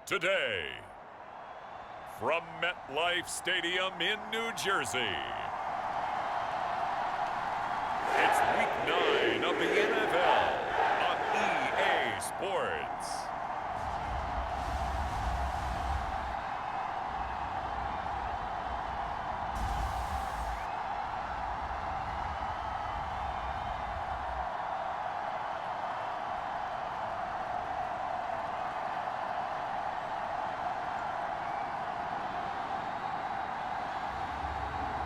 Today, from MetLife Stadium in New Jersey, it's Week 9 of the NFL on EA Sports.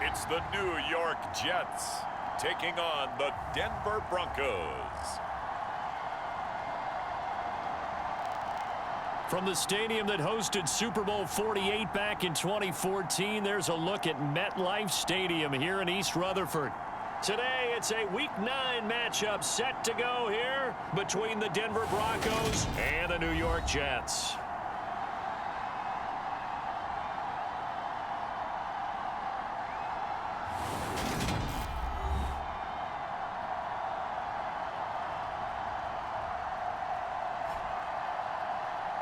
It's the New York Jets taking on the Denver Broncos. From the stadium that hosted Super Bowl 48 back in 2014, there's a look at MetLife Stadium here in East Rutherford. Today, it's a Week 9 matchup set to go here between the Denver Broncos and the New York Jets.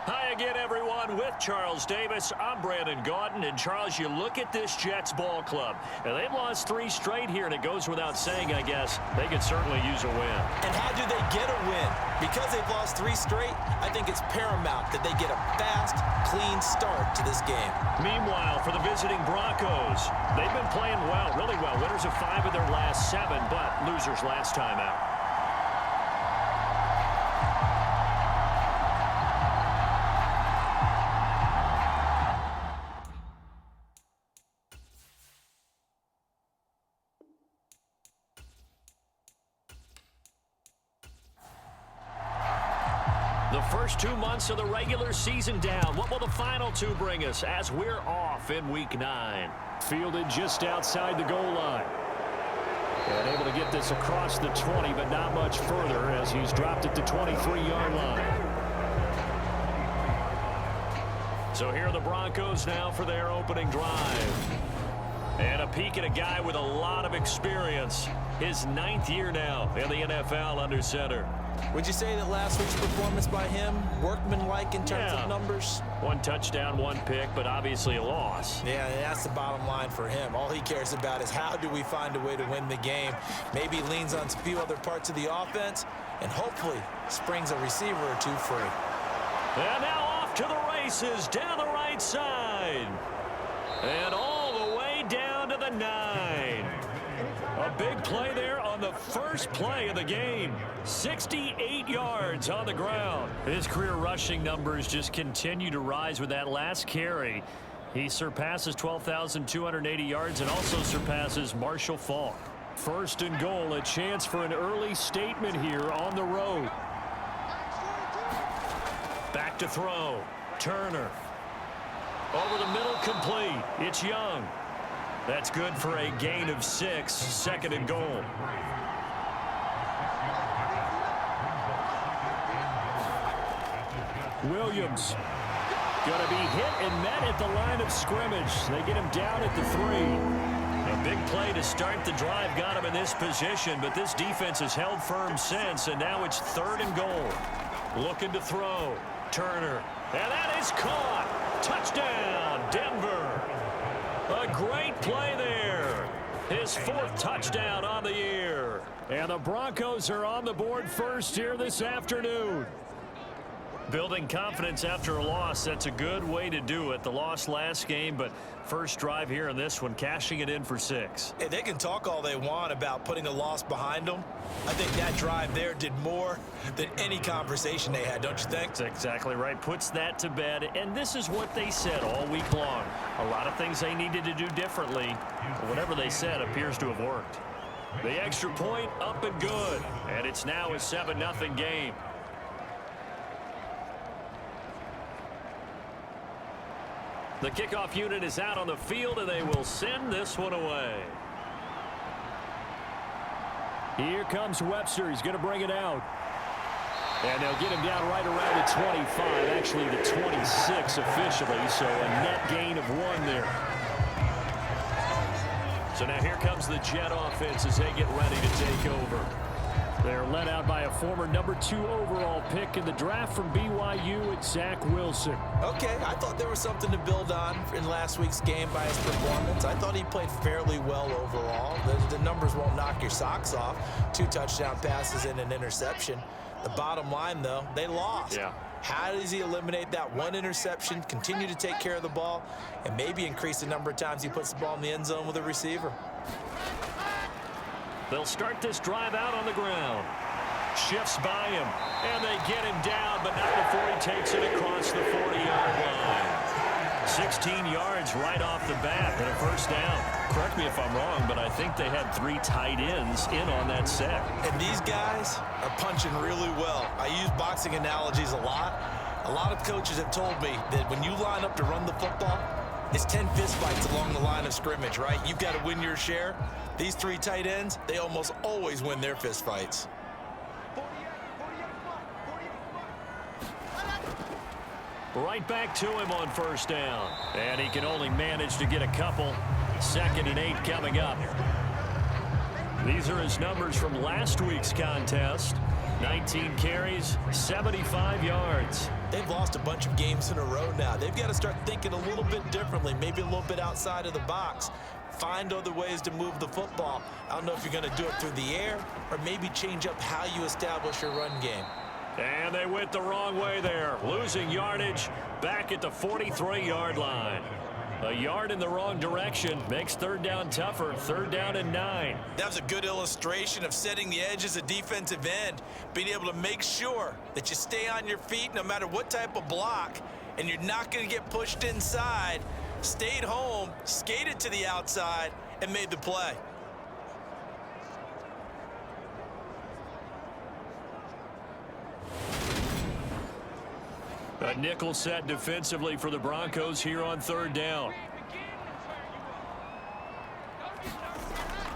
Hi again, everyone. With Charles Davis, I'm Brandon Gaudin. And Charles, you look at this Jets ball club, and they've lost 3 straight here, and it goes without saying, I guess, they could certainly use a win. And how do they get a win? Because they've lost 3 straight, I think it's paramount that they get a fast, clean start to this game. Meanwhile, for the visiting Broncos, they've been playing well, really well. Winners of 5 of their last 7, but losers last time out. The first 2 months of the regular season down. What will the final 2 bring us as we're off in Week 9? Fielded just outside the goal line. And able to get this across the 20, but not much further as he's dropped it to 23-yard line. So here are the Broncos now for their opening drive. And a peek at a guy with a lot of experience. His 9th year now in the NFL under center. Would you say that last week's performance by him, workmanlike in terms of numbers? 1 touchdown, 1 pick, but obviously a loss. Yeah, that's the bottom line for him. All he cares about is how do we find a way to win the game. Maybe leans on a few other parts of the offense, and hopefully springs a receiver or 2 free. And now off to the races, down the right side. And all the way down to the 9. A big play there on the first play of the game. 68 yards on the ground. His career rushing numbers just continue to rise with that last carry. He surpasses 12,280 yards and also surpasses Marshall Faulk. First and goal, a chance for an early statement here on the road. Back to throw. Turner. Over the middle, complete. It's Young. That's good for a gain of 6, second and goal. Williams going to be hit and met at the line of scrimmage. They get him down at the 3. A big play to start the drive got him in this position, but this defense has held firm since, and now it's 3rd and goal. Looking to throw. Turner. And that is caught. Touchdown, Denver. A great play there. His 4th touchdown on the year. And the Broncos are on the board first here this afternoon. Building confidence after a loss, that's a good way to do it. The loss last game, but first drive here in this one, cashing it in for 6. Hey, they can talk all they want about putting a loss behind them. I think that drive there did more than any conversation they had, don't you think? That's exactly right. Puts that to bed, and this is what they said all week long. A lot of things they needed to do differently, but whatever they said appears to have worked. The extra point up and good, and it's now a 7-0 game. The kickoff unit is out on the field, and they will send this one away. Here comes Webster. He's going to bring it out. And they'll get him down right around the 25, actually the 26 officially, so a net gain of 1 there. So now here comes the Jet offense as they get ready to take over. They're led out by a former #2 overall pick in the draft from BYU, it's Zach Wilson. Okay, I thought there was something to build on in last week's game by his performance. I thought he played fairly well overall. The numbers won't knock your socks off. 2 touchdown passes and an interception. The bottom line, though, they lost. Yeah. How does he eliminate that 1 interception, continue to take care of the ball, and maybe increase the number of times he puts the ball in the end zone with a receiver? They'll start this drive out on the ground. Shifts by him, and they get him down, but not before he takes it across the 40-yard line. 16 yards right off the bat and a first down. Correct me if I'm wrong, but I think they had 3 tight ends in on that set. And these guys are punching really well. I use boxing analogies a lot. A lot of coaches have told me that when you line up to run the football, it's 10 fistfights along the line of scrimmage, right? You've got to win your share. These 3 tight ends, they almost always win their fistfights. Right back to him on first down. And he can only manage to get a couple. 2nd and 8 coming up. These are his numbers from last week's contest. 19 carries, 75 yards. They've lost a bunch of games in a row now. They've got to start thinking a little bit differently, maybe a little bit outside of the box. Find other ways to move the football. I don't know if you're going to do it through the air or maybe change up how you establish your run game. And they went the wrong way there, losing yardage back at the 43-yard line. A yard in the wrong direction makes 3rd down tougher. 3rd down and 9. That was a good illustration of setting the edge as a defensive end, being able to make sure that you stay on your feet no matter what type of block, and you're not going to get pushed inside. Stayed home, skated to the outside, and made the play. A nickel set defensively for the Broncos here on 3rd down.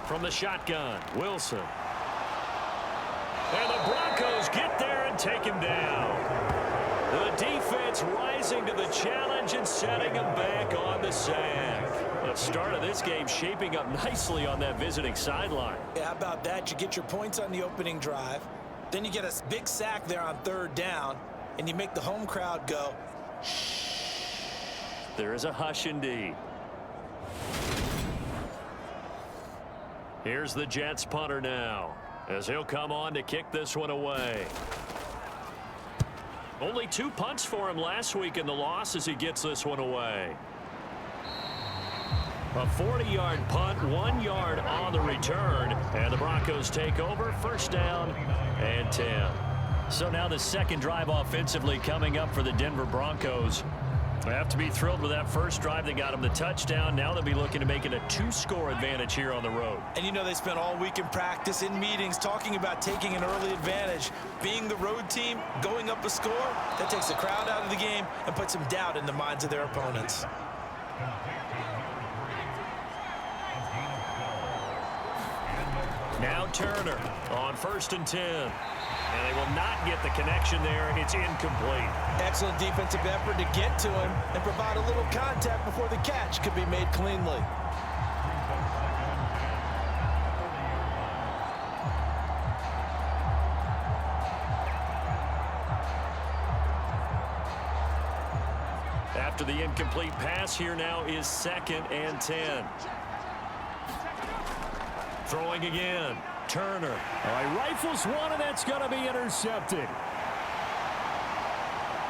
From the shotgun, Wilson. And the Broncos get there and take him down. The defense rising to the challenge and setting him back on the sack. The start of this game shaping up nicely on that visiting sideline. Yeah, how about that? You get your points on the opening drive. Then you get a big sack there on 3rd down. And you make the home crowd go, shh. There is a hush indeed. Here's the Jets punter now, as he'll come on to kick this one away. Only 2 punts for him last week in the loss as he gets this one away. A 40-yard punt, 1 yard on the return, and the Broncos take over. 1st down and 10. So now the 2nd drive offensively coming up for the Denver Broncos. They have to be thrilled with that first drive that got them the touchdown. Now they'll be looking to make it a 2-score advantage here on the road. And you know they spent all week in practice, in meetings, talking about taking an early advantage. Being the road team, going up a score, that takes the crowd out of the game and puts some doubt in the minds of their opponents. Now Turner on 1st and 10. And they will not get the connection there. It's incomplete. Excellent defensive effort to get to him and provide a little contact before the catch could be made cleanly. After the incomplete pass, here now is 2nd and 10. Throwing again. Turner. He rifles one, and that's going to be intercepted.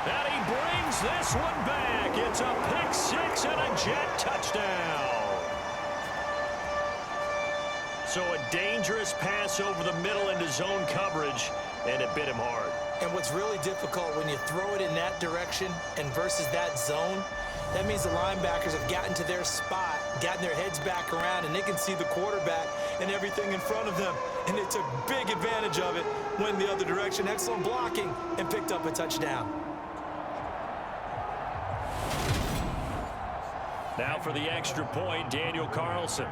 And he brings this one back. It's a pick 6 and a Jet touchdown. So a dangerous pass over the middle into zone coverage, and it bit him hard. And what's really difficult when you throw it in that direction and versus that zone, that means the linebackers have gotten to their spot, gotten their heads back around, and they can see the quarterback and everything in front of them. And they took big advantage of it, went the other direction, excellent blocking, and picked up a touchdown. Now for the extra point, Daniel Carlson.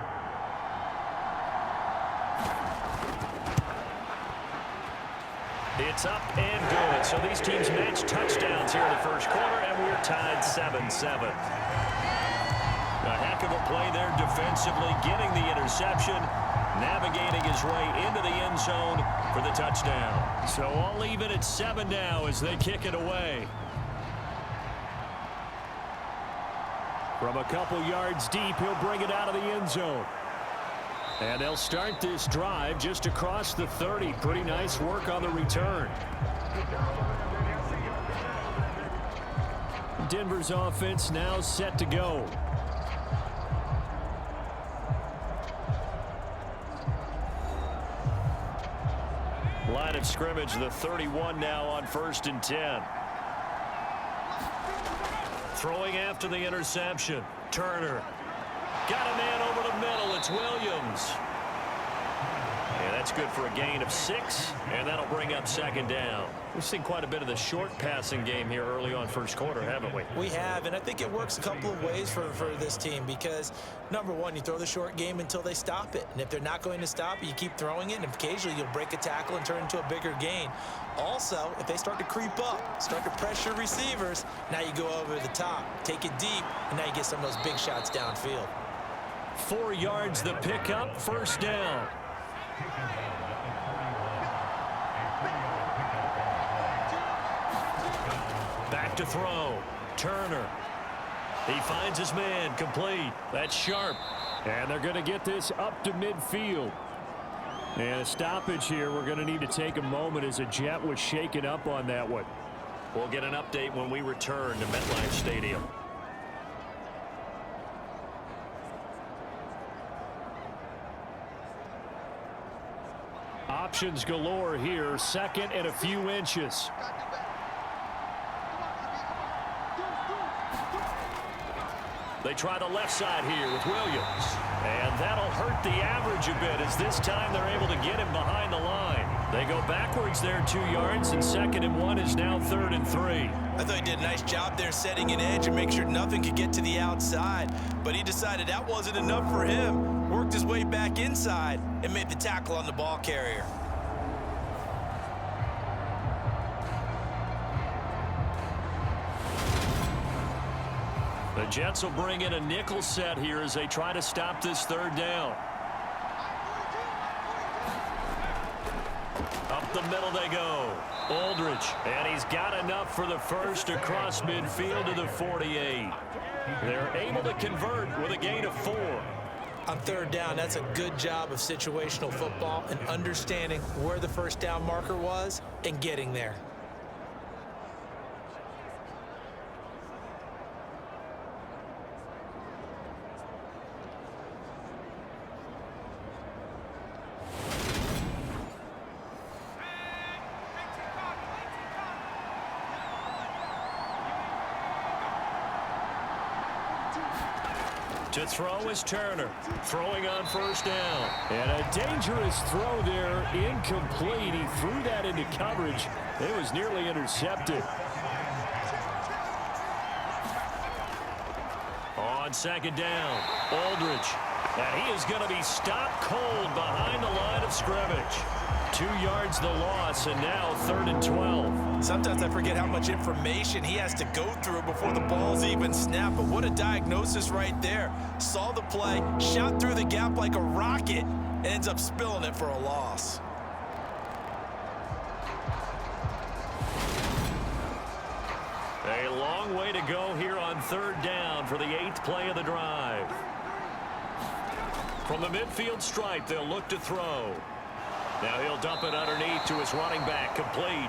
It's up and good. So these teams match touchdowns here in the first quarter, and we're tied 7-7. A heck of a play there defensively, getting the interception. navigating his way into the end zone for the touchdown. So all even at 7 now as they kick it away. From a couple yards deep, he'll bring it out of the end zone. And they'll start this drive just across the 30. Pretty nice work on the return. Denver's offense now set to go. Line of scrimmage, the 31 now on 1st and 10. Throwing after the interception. Turner. Got a man over the middle. It's Williams. And that's good for a gain of 6. And that'll bring up 2nd down. We've seen quite a bit of the short passing game here early on first quarter, haven't we? We have, and I think it works a couple of ways for this team because, number one, you throw the short game until they stop it. And if they're not going to stop it, you keep throwing it, and occasionally you'll break a tackle and turn it into a bigger gain. Also, if they start to creep up, start to pressure receivers, now you go over the top, take it deep, and now you get some of those big shots downfield. 4 yards the pickup, 1st down. Back to throw. Turner. He finds his man. Complete. That's sharp. And they're going to get this up to midfield. And a stoppage here. We're going to need to take a moment as a jet was shaken up on that one. We'll get an update when we return to MetLife Stadium. Options galore here. 2nd and a few inches. They try the left side here with Williams. And that'll hurt the average a bit as this time they're able to get him behind the line. They go backwards there 2 yards, and 2nd and 1 is now 3rd and 3. I thought he did a nice job there setting an edge and make sure nothing could get to the outside. But he decided that wasn't enough for him. Worked his way back inside and made the tackle on the ball carrier. The Jets will bring in a nickel set here as they try to stop this 3rd down. Up the middle they go. Aldridge, and he's got enough for the first across midfield to the 48. They're able to convert with a gain of 4. On 3rd down, that's a good job of situational football and understanding where the 1st down marker was and getting there. To throw is Turner. Throwing on 1st down. And a dangerous throw there. Incomplete. He threw that into coverage. It was nearly intercepted. On 2nd down, Aldridge. And he is going to be stopped cold behind the line of scrimmage. 2 yards the loss, and now 3rd and 12. Sometimes I forget how much information he has to go through before the ball's even snapped, but what a diagnosis right there. Saw the play, shot through the gap like a rocket, and ends up spilling it for a loss. A long way to go here on 3rd down for the 8th play of the drive. From the midfield stripe, they'll look to throw. Now he'll dump it underneath to his running back, complete.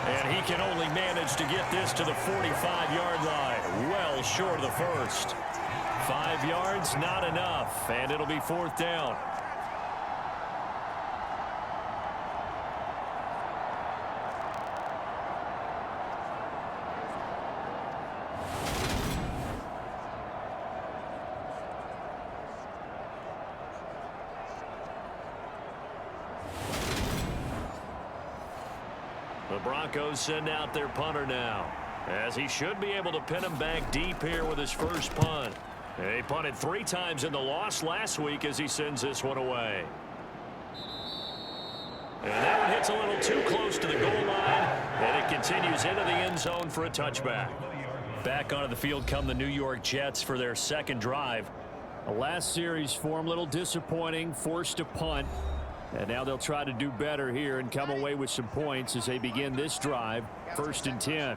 And he can only manage to get this to the 45-yard line, well short of the first. 5 yards, not enough, and it'll be 4th down. The Broncos send out their punter now, as he should be able to pin him back deep here with his first punt. He punted 3 times in the loss last week as he sends this one away. And that one hits a little too close to the goal line, and it continues into the end zone for a touchback. Back onto the field come the New York Jets for their 2nd drive. The last series for him, a little disappointing, forced to punt. And now they'll try to do better here and come away with some points as they begin this drive, 1st and 10.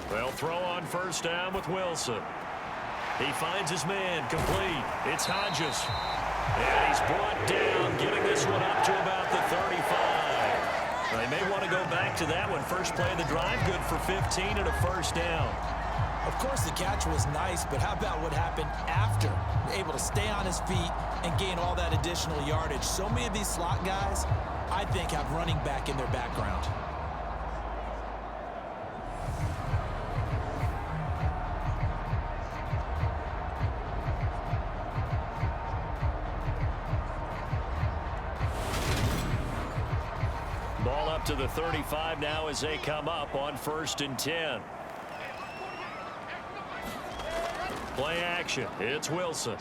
They'll throw on 1st down with Wilson. He finds his man, complete. It's Hodges. And he's brought down, getting this one up to about the 35. They may want to go back to that one. First play of the drive, good for 15 and a 1st down. Of course, the catch was nice, but how about what happened after? Able to stay on his feet and gain all that additional yardage. So many of these slot guys, I think, have running back in their background. Ball up to the 35 now as they come up on 1st and 10. Play action. It's Wilson.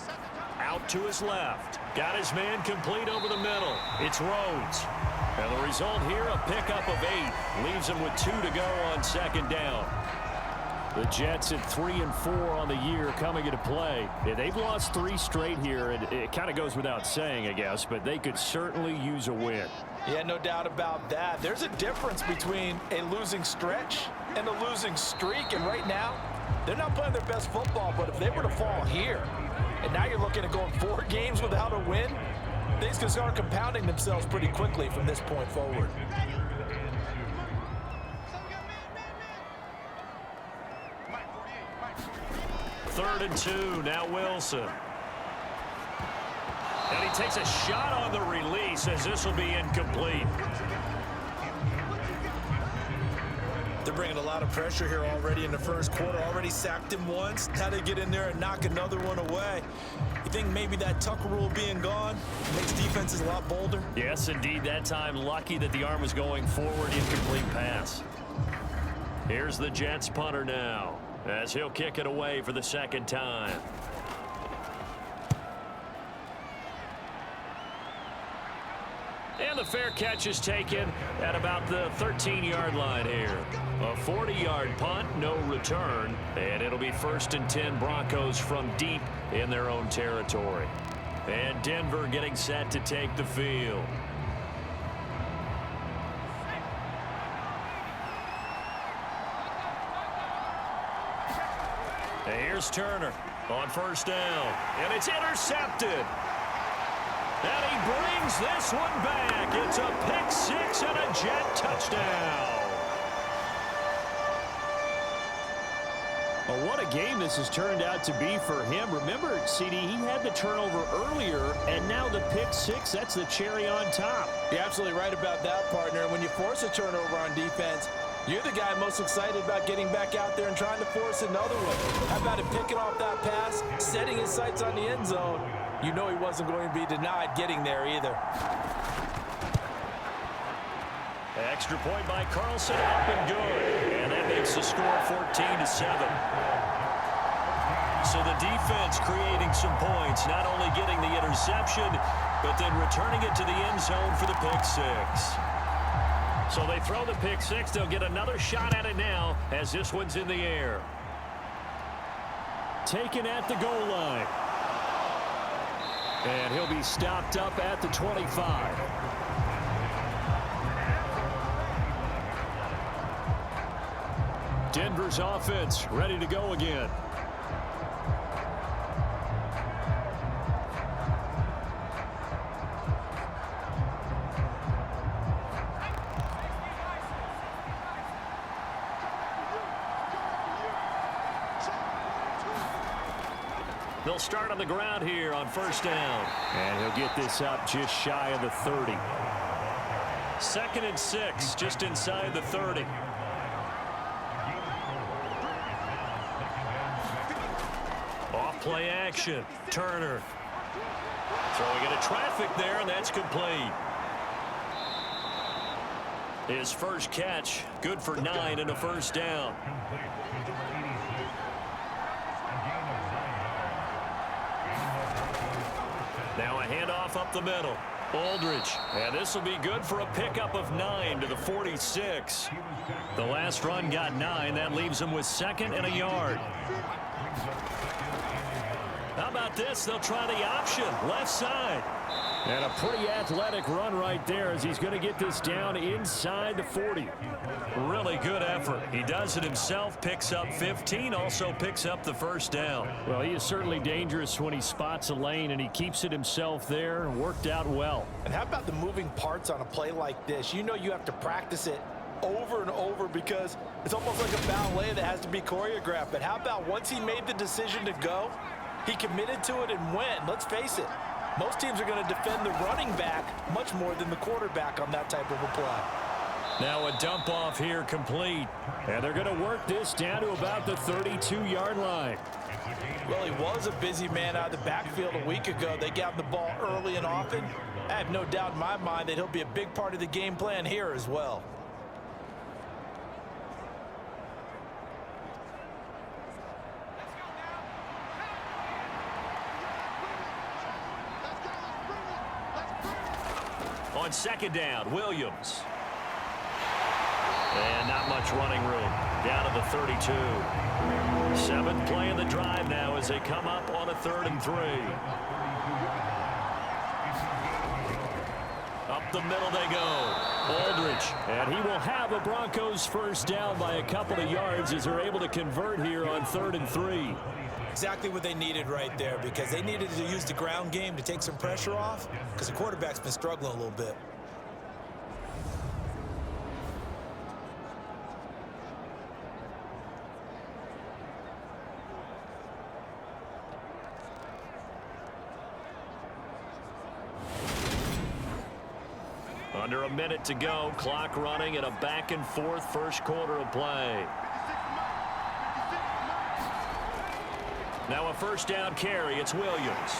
Out to his left. Got his man complete over the middle. It's Rhodes. And the result here, a pickup of 8. Leaves him with 2 to go on 2nd down. The Jets at 3 and 4 on the year coming into play. Yeah, they've lost 3 straight here, and it kind of goes without saying, I guess, but they could certainly use a win. Yeah, no doubt about that. There's a difference between a losing stretch and a losing streak, and right now, they're not playing their best football, but if they were to fall here, and now you're looking at going 4 games without a win, things can start compounding themselves pretty quickly from this point forward. Third and 2, now Wilson. And he takes a shot on the release as this will be incomplete. They're bringing a lot of pressure here already in the first quarter. Already sacked him once. Now they get in there and knock another one away. You think maybe that Tucker rule being gone makes defenses a lot bolder? Yes, indeed. That time, lucky that the arm was going forward. Incomplete pass. Here's the Jets punter now, as he'll kick it away for the 2nd time. And the fair catch is taken at about the 13-yard line here. A 40-yard punt, no return, and it'll be 1st and 10 Broncos from deep in their own territory. And Denver getting set to take the field. And here's Turner on 1st down, and it's intercepted. And he brings this one back. It's a pick 6 and a Jet touchdown. Well, what a game this has turned out to be for him. Remember, CD, he had the turnover earlier, and now the pick 6, that's the cherry on top. You're absolutely right about that, partner. When you force a turnover on defense, you're the guy most excited about getting back out there and trying to force another one. How about him picking off that pass, setting his sights on the end zone? You know he wasn't going to be denied getting there either. Extra point by Carlson, up and good. And that makes the score 14-7. So the defense creating some points, not only getting the interception, but then returning it to the end zone for the pick 6. So they throw the pick 6. They'll get another shot at it now as this one's in the air. Taken at the goal line. And he'll be stopped up at the 25. Denver's offense ready to go again. They'll start on the ground here on 1st down. And he'll get this up just shy of the 30. 2nd and 6, just inside the 30. Off play action. Turner. Throwing into traffic there, and that's complete. His first catch, good for 9 and a 1st down. Now a handoff up the middle. Aldridge, and this will be good for a pickup of 9 to the 46. The last run got 9. That leaves him with 2nd and a yard. How about this? They'll try the option, left side. And a pretty athletic run right there as he's going to get this down inside the 40. Really good effort. He does it himself, picks up 15, also picks up the first down. Well, he is certainly dangerous when he spots a lane, and he keeps it himself there. Worked out well. And how about the moving parts on a play like this? You know you have to practice it over and over because it's almost like a ballet that has to be choreographed. But how about once he made the decision to go, he committed to it and went. Let's face it, most teams are going to defend the running back much more than the quarterback on that type of a play. Now a dump off here complete. And they're going to work this down to about the 32-yard line. Well, he was a busy man out of the backfield a week ago. They got him the ball early and often. I have no doubt in my mind that he'll be a big part of the game plan here as well. On 2nd down, Williams. And not much running room. Down to the 32. 7th play of the drive now as they come up on a 3rd and 3. Up the middle they go. Aldridge. And he will have a Broncos first down by a couple of yards as they're able to convert here on 3rd and 3. Exactly what they needed right there because they needed to use the ground game to take some pressure off because the quarterback's been struggling a little bit. Under a minute to go, clock running and a back and forth first quarter of play. Now a first down carry. It's Williams.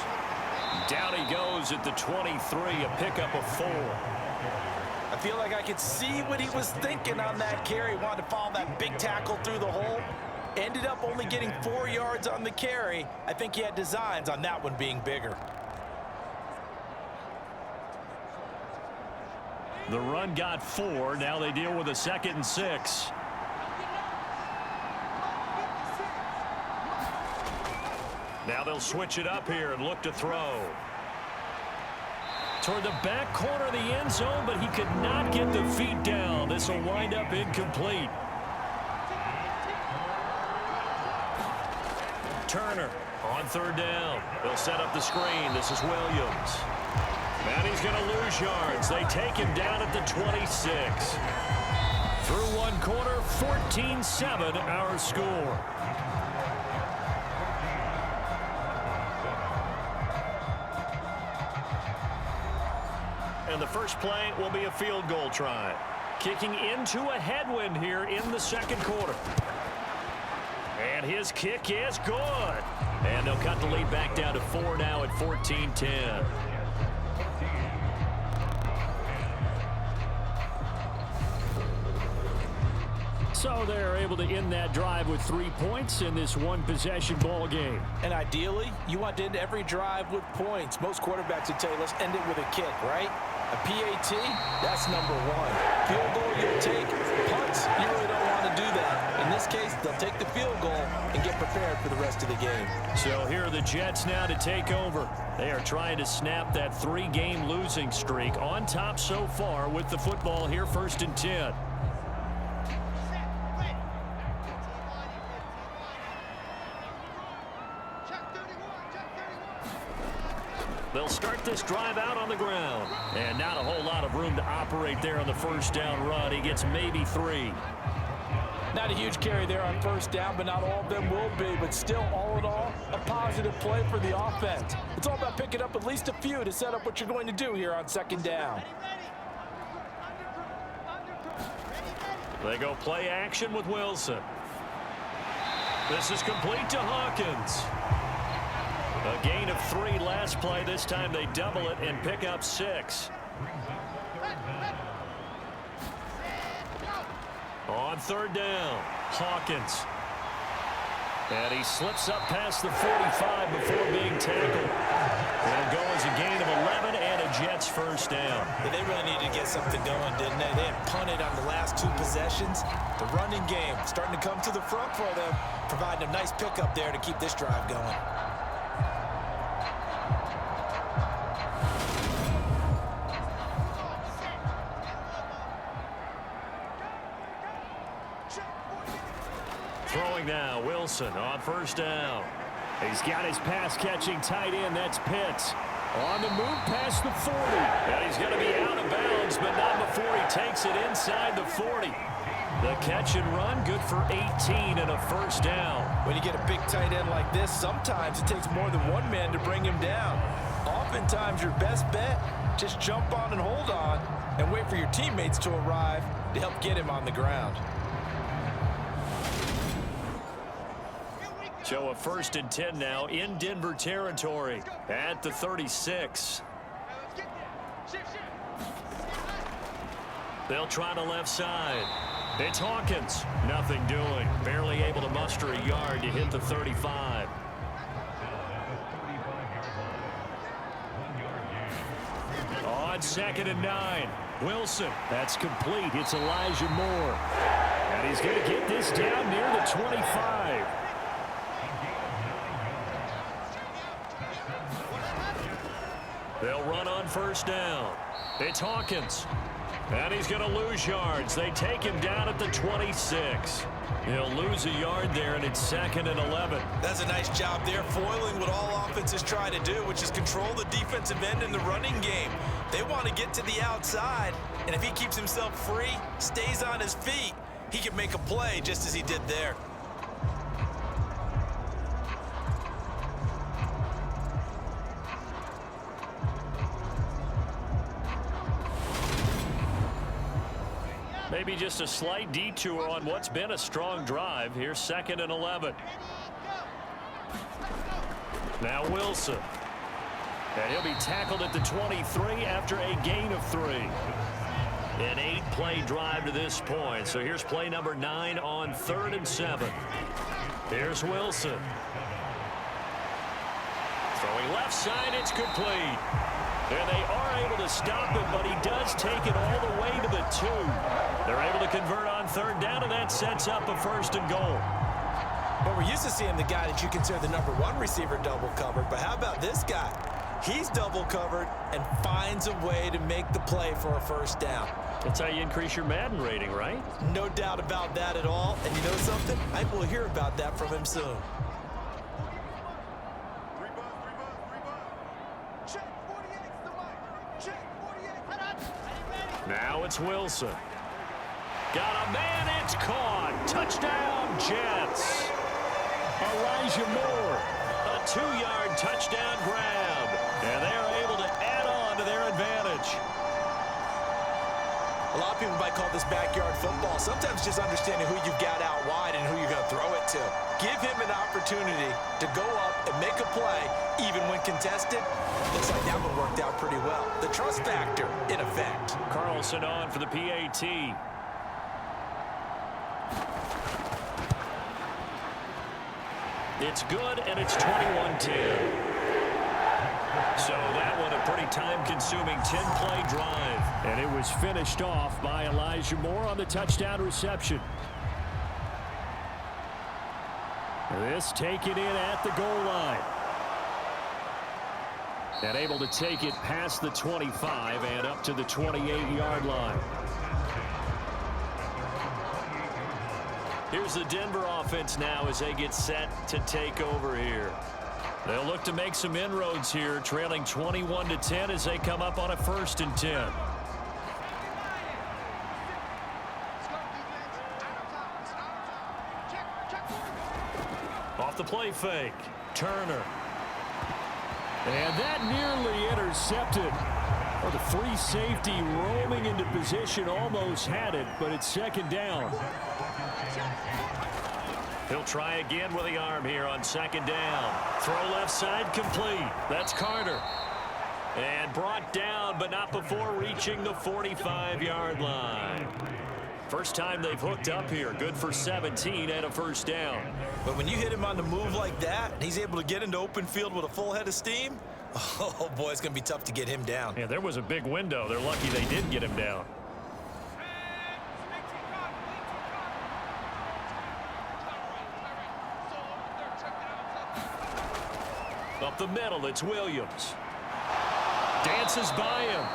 Down he goes at the 23, a pickup of 4. I feel like I could see what he was thinking on that carry. Wanted to follow that big tackle through the hole. Ended up only getting 4 yards on the carry. I think he had designs on that one being bigger. The run got 4. Now they deal with a 2nd and 6. Now they'll switch it up here and look to throw. Toward the back corner of the end zone, but he could not get the feet down. This will wind up incomplete. Turner on 3rd down. They'll set up the screen. This is Williams. And he's going to lose yards. They take him down at the 26. Through one quarter, 14-7 our score. And the first play will be a field goal try. Kicking into a headwind here in the 2nd quarter. And his kick is good. And they'll cut the lead back down to 4 now at 14-10. So they're able to end that drive with 3 points in this one-possession ball game. And ideally, you want to end every drive with points. Most quarterbacks would tell you, let's end it with a kick, right? A PAT, that's number 1. Field goal you'll take. Punts, you really don't want to do that. In this case, they'll take the field goal and get prepared for the rest of the game. So here are the Jets now to take over. They are trying to snap that 3-game losing streak. On top so far with the football here, 1st and 10. They'll start this drive out on the ground. And not a whole lot of room to operate there on the first down run. He gets maybe 3. Not a huge carry there on 1st down, but not all of them will be. But still, all in all, a positive play for the offense. It's all about picking up at least a few to set up what you're going to do here on 2nd down. They go play action with Wilson. This is complete to Hawkins. A gain of 3 last play. This time they double it and pick up 6. On 3rd down, Hawkins. And he slips up past the 45 before being tackled. It'll go as a gain of 11 and a a Jets first down. Yeah, they really needed to get something going, didn't they? They had punted on the last 2 possessions. The running game starting to come to the front for them, providing a nice pickup there to keep this drive going. Throwing now, Wilson on first down. He's got his pass-catching tight end. That's Pitts. On the move past the 40. And he's going to be out of bounds, but not before he takes it inside the 40. The catch and run, good for 18 and a first down. When you get a big tight end like this, sometimes it takes more than one man to bring him down. Oftentimes, your best bet, just jump on and hold on and wait for your teammates to arrive to help get him on the ground. So a 1st and 10 now in Denver territory at the 36. They'll try the left side. It's Hawkins. Nothing doing. Barely able to muster a yard to hit the 35. On 2nd and 9. Wilson. That's complete. It's Elijah Moore. And he's going to get this down near the 25. They'll run on first down. It's Hawkins. And he's going to lose yards. They take him down at the 26. He'll lose a yard there, and it's 2nd and 11. That's a nice job there, foiling what all offenses try to do, which is control the defensive end in the running game. They want to get to the outside, and if he keeps himself free, stays on his feet, he can make a play just as he did there. Maybe just a slight detour on what's been a strong drive. Here's 2nd and 11. Now Wilson. And he'll be tackled at the 23 after a gain of 3. An 8-play drive to this point. So here's play number 9 on 3rd and 7. Here's Wilson. Throwing left side, it's complete. And they are able to stop him, but he does take it all the way to the 2. They're able to convert on 3rd down, and that sets up a 1st and goal. Well, we're used to seeing the guy that you consider the #1 receiver double covered, but how about this guy? He's double covered and finds a way to make the play for a 1st down. That's how you increase your Madden rating, right? No doubt about that at all. And you know something? I will hear about that from him soon. Now it's Wilson. Got a man, it's caught. Touchdown, Jets. Elijah Moore. A 2-yard touchdown grab. And they're able to add on to their advantage. A lot of people might call this backyard football. Sometimes just understanding who you've got out wide and who you're going to throw it to. Give him an opportunity to go up and make a play, even when contested. Looks like that one worked out pretty well. The trust factor, in effect. Carlson on for the PAT. It's good, and it's 21-10. So that one a pretty time-consuming 10-play drive. And it was finished off by Elijah Moore on the touchdown reception. This taken in at the goal line. And able to take it past the 25 and up to the 28-yard line. Here's the Denver offense now as they get set to take over here. They'll look to make some inroads here, trailing 21-10 as they come up on a 1st and 10. Off the play fake, Turner. And that nearly intercepted. Well, the free safety roaming into position almost had it, but it's 2nd down. He'll try again with the arm here on 2nd down. Throw left side complete. That's Carter. And brought down, but not before reaching the 45-yard line. First time they've hooked up here. Good for 17 and a 1st down. But when you hit him on the move like that, and he's able to get into open field with a full head of steam, Oh, boy, it's going to be tough to get him down. Yeah, there was a big window. They're lucky they did get him down. Up the middle, it's Williams. Dances by him.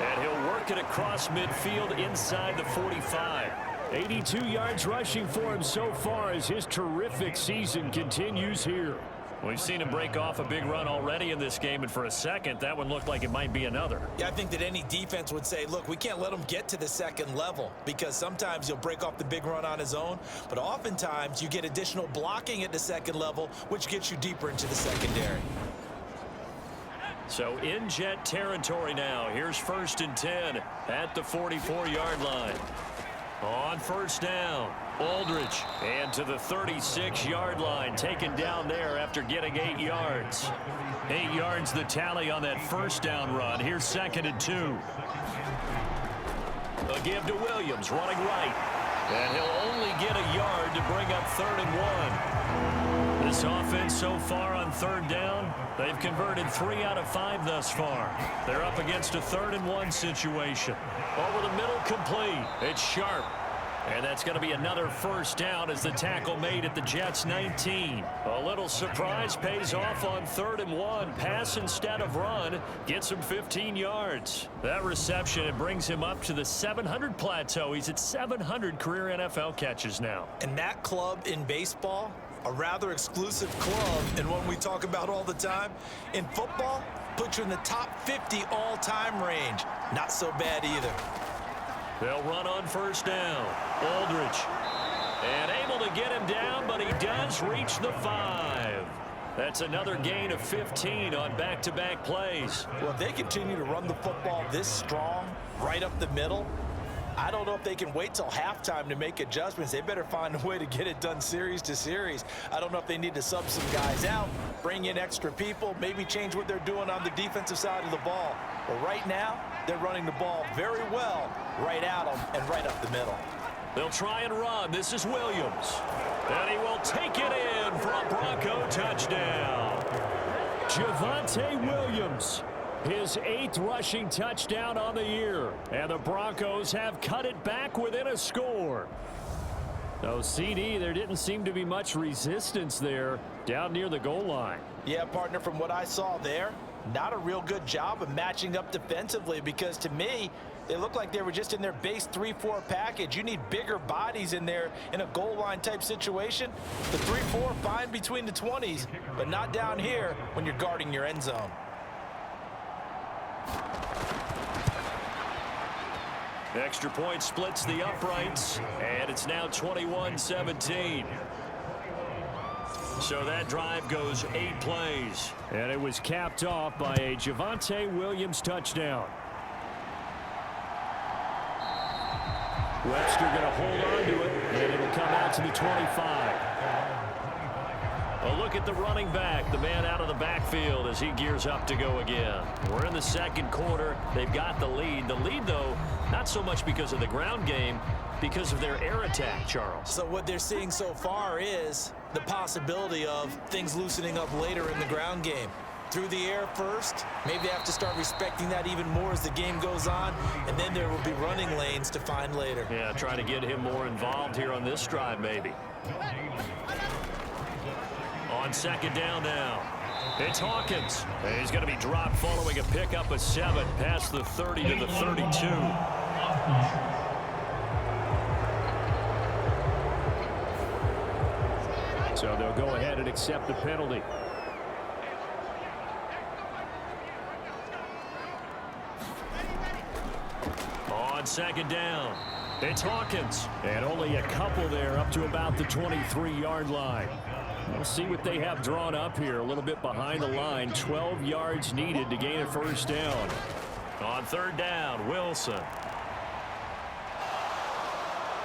And he'll work it across midfield inside the 45. 82 yards rushing for him so far as his terrific season continues here. We've seen him break off a big run already in this game, and for a second, that one looked like it might be another. Yeah, I think that any defense would say, look, we can't let him get to the second level, because sometimes he'll break off the big run on his own, but oftentimes you get additional blocking at the second level, which gets you deeper into the secondary. So in Jet territory now. Here's 1st and 10 at the 44-yard line. On first down, Aldridge, and to the 36-yard line, taken down there after getting 8 yards. 8 yards the tally on that first down run. Here's 2nd and 2. A give to Williams, running right. And he'll only get a yard to bring up 3rd and 1. This offense so far on 3rd down, they've converted 3 out of 5 thus far. They're up against a 3rd and 1 situation. Over the middle, complete. It's Sharp. And that's going to be another first down as the tackle made at the Jets' 19. A little surprise pays off on 3rd and 1. Pass instead of run. Gets him 15 yards. That reception, it brings him up to the 700 plateau. He's at 700 career NFL catches now. And that club in baseball, a rather exclusive club, and one we talk about all the time. In football, puts you in the top 50 all-time range. Not so bad either. They'll run on first down. Aldridge. And able to get him down, but he does reach the 5. That's another gain of 15 on back-to-back plays. Well, if they continue to run the football this strong, right up the middle, I don't know if they can wait till halftime to make adjustments. They better find a way to get it done series to series. I don't know if they need to sub some guys out, bring in extra people, maybe change what they're doing on the defensive side of the ball. But right now, they're running the ball very well right at them and right up the middle. They'll try and run. This is Williams. And he will take it in for a Bronco touchdown. Javonte Williams, his 8th rushing touchdown on the year. And the Broncos have cut it back within a score. So, CD, there didn't seem to be much resistance there down near the goal line. Yeah, partner, from what I saw there, not a real good job of matching up defensively, because to me, they look like they were just in their base 3-4 package. You need bigger bodies in there in a goal line type situation. The 3-4 fine between the 20s, but not down here when you're guarding your end zone. Extra point splits the uprights, and it's now 21-17. So that drive goes 8 plays. And it was capped off by a Javonte Williams touchdown. Webster going to hold on to it, and it'll come out to the 25. A look at the running back, the man out of the backfield as he gears up to go again. We're in the second quarter. They've got the lead. The lead, though, not so much because of the ground game, because of their air attack, Charles. So what they're seeing so far is the possibility of things loosening up later in the ground game. Through the air first, maybe they have to start respecting that even more as the game goes on, and then there will be running lanes to find later. Yeah, trying to get him more involved here on this drive, maybe. On second down now, it's Hawkins. He's going to be dropped following a pickup of 7 past the 30 to the 32. So they'll go ahead and accept the penalty. On second down, it's Hawkins. And only a couple there up to about the 23-yard line. We'll see what they have drawn up here. A little bit behind the line. 12 yards needed to gain a first down. On third down, Wilson.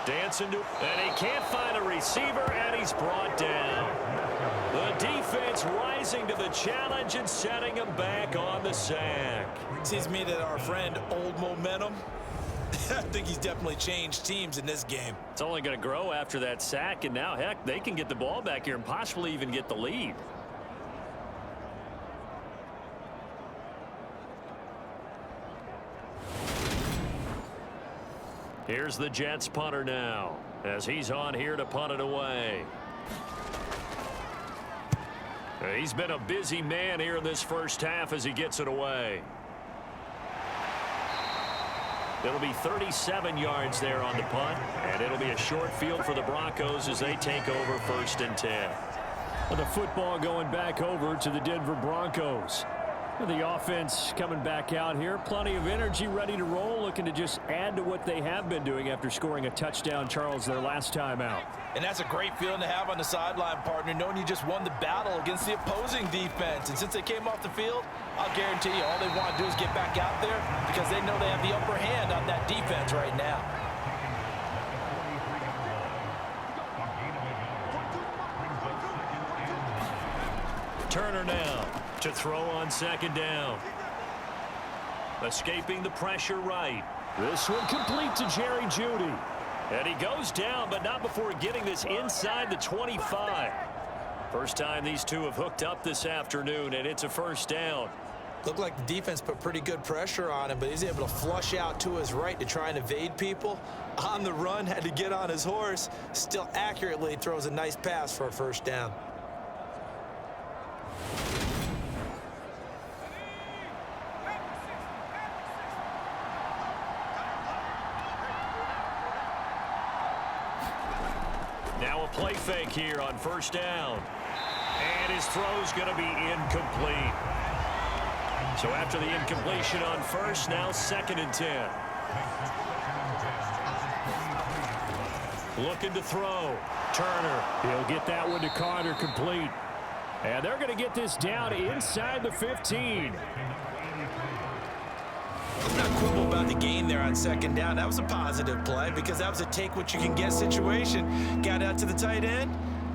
Dancing to, and he can't find a receiver, and he's brought down. The defense rising to the challenge and setting him back on the sack. Seems to me that our friend Old Momentum, I think he's definitely changed teams in this game. It's only going to grow after that sack, and now, heck, they can get the ball back here and possibly even get the lead. Here's the Jets punter now, as he's on here to punt it away. He's been a busy man here in this first half as he gets it away. It'll be 37 yards there on the punt, and it'll be a short field for the Broncos as they take over 1st and 10. Well, the football going back over to the Denver Broncos. The offense coming back out here. Plenty of energy, ready to roll, looking to just add to what they have been doing after scoring a touchdown, Charles, their last time out. And that's a great feeling to have on the sideline, partner, knowing you just won the battle against the opposing defense. And since they came off the field, I'll guarantee you all they want to do is get back out there because they know they have the upper hand on that defense right now. Turner now to throw on 2nd down. Escaping the pressure right. This one complete to Jerry Jeudy. And he goes down, but not before getting this inside the 25. First time these two have hooked up this afternoon, and it's a 1st down. Looked like the defense put pretty good pressure on him, but he's able to flush out to his right to try and evade people. On the run, had to get on his horse. Still accurately throws a nice pass for a 1st down. Now a play fake here on 1st down. And his throw's going to be incomplete. So after the incompletion on 1st, now 2nd and 10. Looking to throw. Turner. He'll get that one to Carter complete. And they're going to get this down inside the 15. Let's not quibble about the gain there on 2nd down. That was a positive play because that was a take-what-you-can-get situation. Got out to the tight end.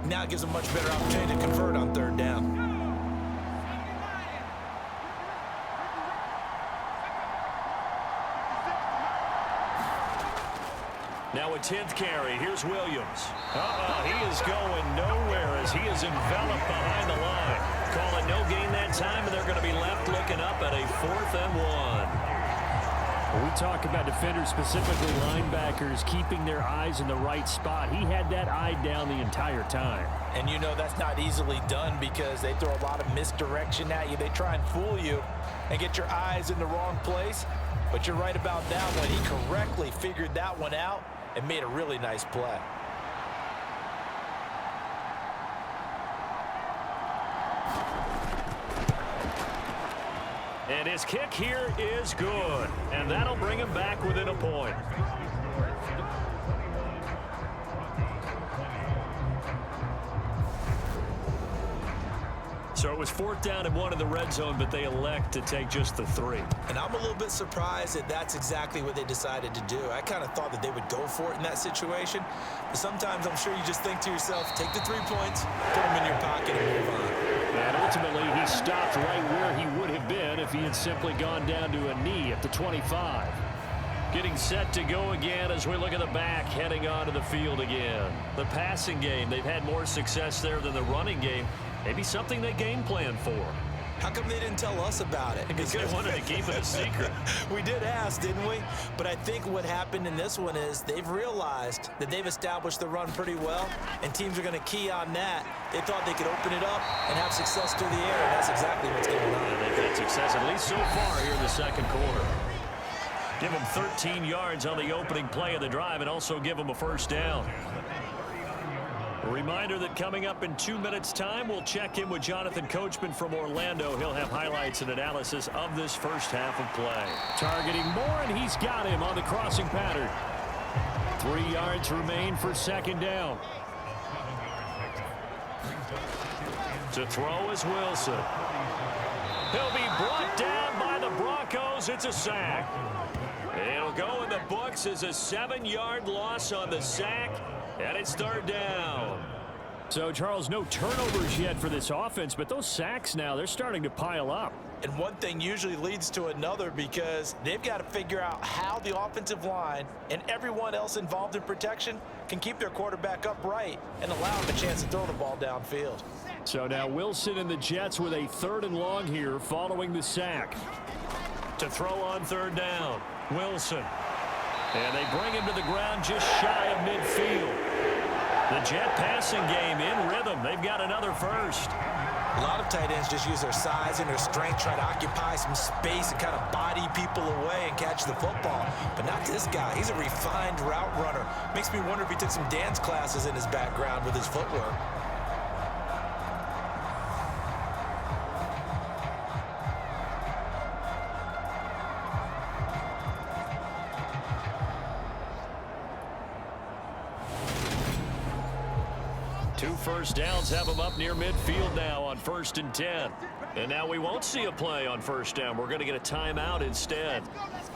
Now it gives them much better opportunity to convert on 3rd down. Now a 10th carry. Here's Williams. He is going nowhere as he is enveloped behind the line. Call it no gain that time, and they're going to be left looking up at a 4th and 1. When we talk about defenders, specifically linebackers, keeping their eyes in the right spot, he had that eye down the entire time. And you know that's not easily done because they throw a lot of misdirection at you. They try and fool you and get your eyes in the wrong place. But you're right about that one. He correctly figured that one out and made a really nice play. And his kick here is good. And that'll bring him back within a point. So it was 4th down and 1 in the red zone, but they elect to take just the 3. And I'm a little bit surprised that that's exactly what they decided to do. I kind of thought that they would go for it in that situation. But sometimes I'm sure you just think to yourself, take the 3 points, put them in your pocket, and move on. And ultimately, he stopped right where he would have been if he had simply gone down to a knee at the 25. Getting set to go again as we look at the back, heading onto the field again. The passing game, they've had more success there than the running game. Maybe something they game plan for. How come they didn't tell us about it? Because they wanted to keep it a secret. We did ask, didn't we? But I think what happened in this one is they've realized that they've established the run pretty well, and teams are going to key on that. They thought they could open it up and have success through the air, and that's exactly what's going on. And they've had success, at least so far, here in the 2nd quarter. Give them 13 yards on the opening play of the drive and also give them a 1st down. A reminder that coming up in 2 minutes' time, we'll check in with Jonathan Coachman from Orlando. He'll have highlights and analysis of this first half of play. Targeting Moore, and he's got him on the crossing pattern. 3 yards remain for 2nd down. To throw is Wilson. He'll be brought down by the Broncos. It's a sack. It'll go in the books as a 7-yard loss on the sack. And it's 3rd down. So, Charles, no turnovers yet for this offense, but those sacks now, they're starting to pile up. And one thing usually leads to another because they've got to figure out how the offensive line and everyone else involved in protection can keep their quarterback upright and allow him a chance to throw the ball downfield. So now Wilson and the Jets with a 3rd and long here following the sack. To throw on 3rd down, Wilson. And they bring him to the ground just shy of midfield. The Jet passing game in rhythm. They've got another first. A lot of tight ends just use their size and their strength, try to occupy some space and kind of body people away and catch the football. But not this guy. He's a refined route runner. Makes me wonder if he took some dance classes in his background with his footwork. Two first downs have them up near midfield now on 1st and 10. And now we won't see a play on first down. We're going to get a timeout instead,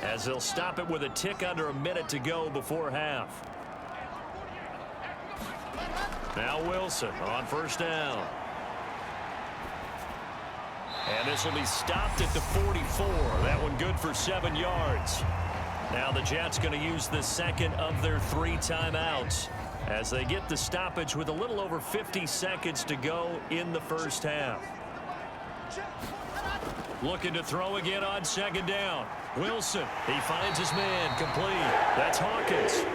as they'll stop it with a tick under a minute to go before half. Now Wilson on first down. And this will be stopped at the 44. That one good for 7 yards. Now the Jets going to use the second of their 3 timeouts as they get the stoppage with a little over 50 seconds to go in the first half. Looking to throw again on 2nd down. Wilson, he finds his man, complete. That's Hawkins.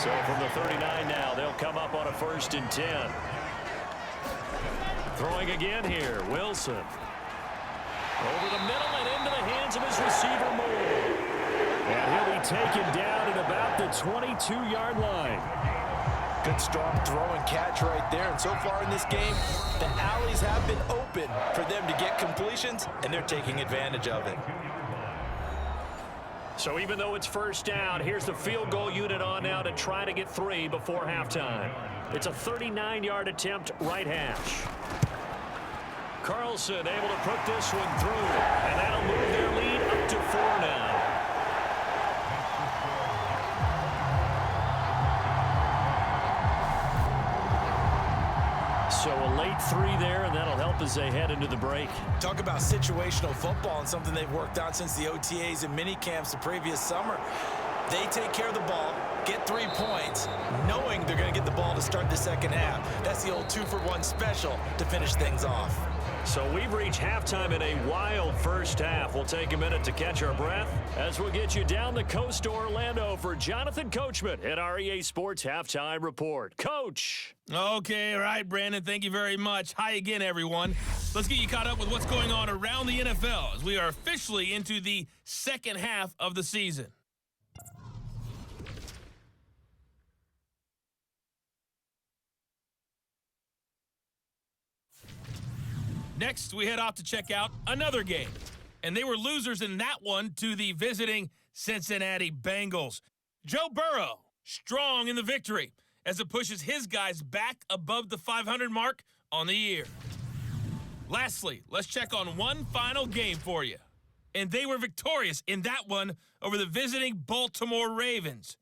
So from the 39 now, they'll come up on a 1st and 10. Throwing again here, Wilson. Over the middle and into the hands of his receiver, Moore. And he'll be taken down at about the 22-yard line. Good strong throw and catch right there. And so far in this game, the alleys have been open for them to get completions, and they're taking advantage of it. So even though it's first down, here's the field goal unit on now to try to get 3 before halftime. It's a 39-yard attempt, right hash. Carlson able to put this one through, and that'll move their lead up to 4 now. So a late 3 there, and that'll help as they head into the break. Talk about situational football and something they've worked on since the OTAs and mini camps the previous summer. They take care of the ball, get 3 points, knowing they're going to get the ball to start the second half. That's the old 2-for-1 special to finish things off. So we've reached halftime in a wild first half. We'll take a minute to catch our breath as we'll get you down the coast to Orlando for Jonathan Coachman at our EA Sports Halftime Report. Coach. Okay, all right, Brandon, thank you very much. Hi again, everyone. Let's get you caught up with what's going on around the NFL as we are officially into the second half of the season. Next, we head off to check out another game. And they were losers in that one to the visiting Cincinnati Bengals. Joe Burrow, strong in the victory as it pushes his guys back above the 500 mark on the year. Lastly, let's check on one final game for you. And they were victorious in that one over the visiting Baltimore Ravens.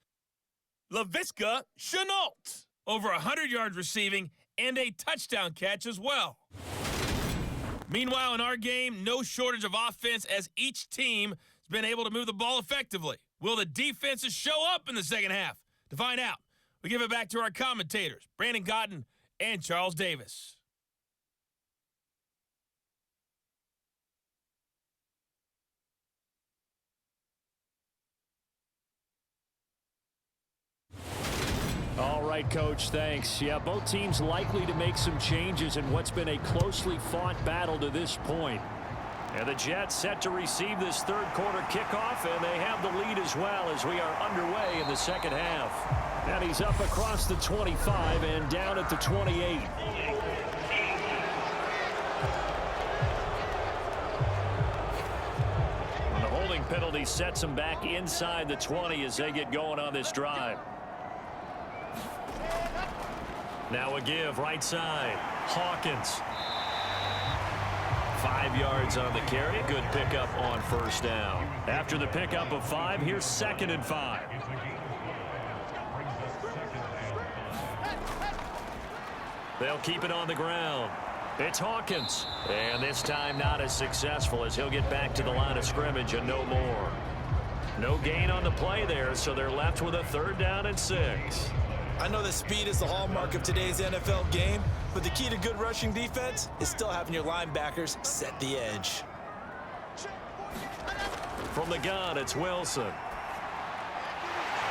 Laviska Shenault, over 100 yards receiving and a touchdown catch as well. Meanwhile, in our game, no shortage of offense as each team has been able to move the ball effectively. Will the defenses show up in the second half? To find out, we give it back to our commentators, Brandon Cotton and Charles Davis. All right, Coach, thanks. Yeah, both teams likely to make some changes in what's been a closely fought battle to this point. And the Jets set to receive this third quarter kickoff, and they have the lead as well as we are underway in the second half. And he's up across the 25 and down at the 28. And the holding penalty sets them back inside the 20 as they get going on this drive. Now a give right side. Hawkins. 5 yards on the carry. Good pickup on first down. After the pickup of 5, here's 2nd and 5. They'll keep it on the ground. It's Hawkins. And this time not as successful as he'll get back to the line of scrimmage and no more. No gain on the play there, so they're left with a 3rd down and 6. I know that speed is the hallmark of today's NFL game, but the key to good rushing defense is still having your linebackers set the edge. From the gun, it's Wilson.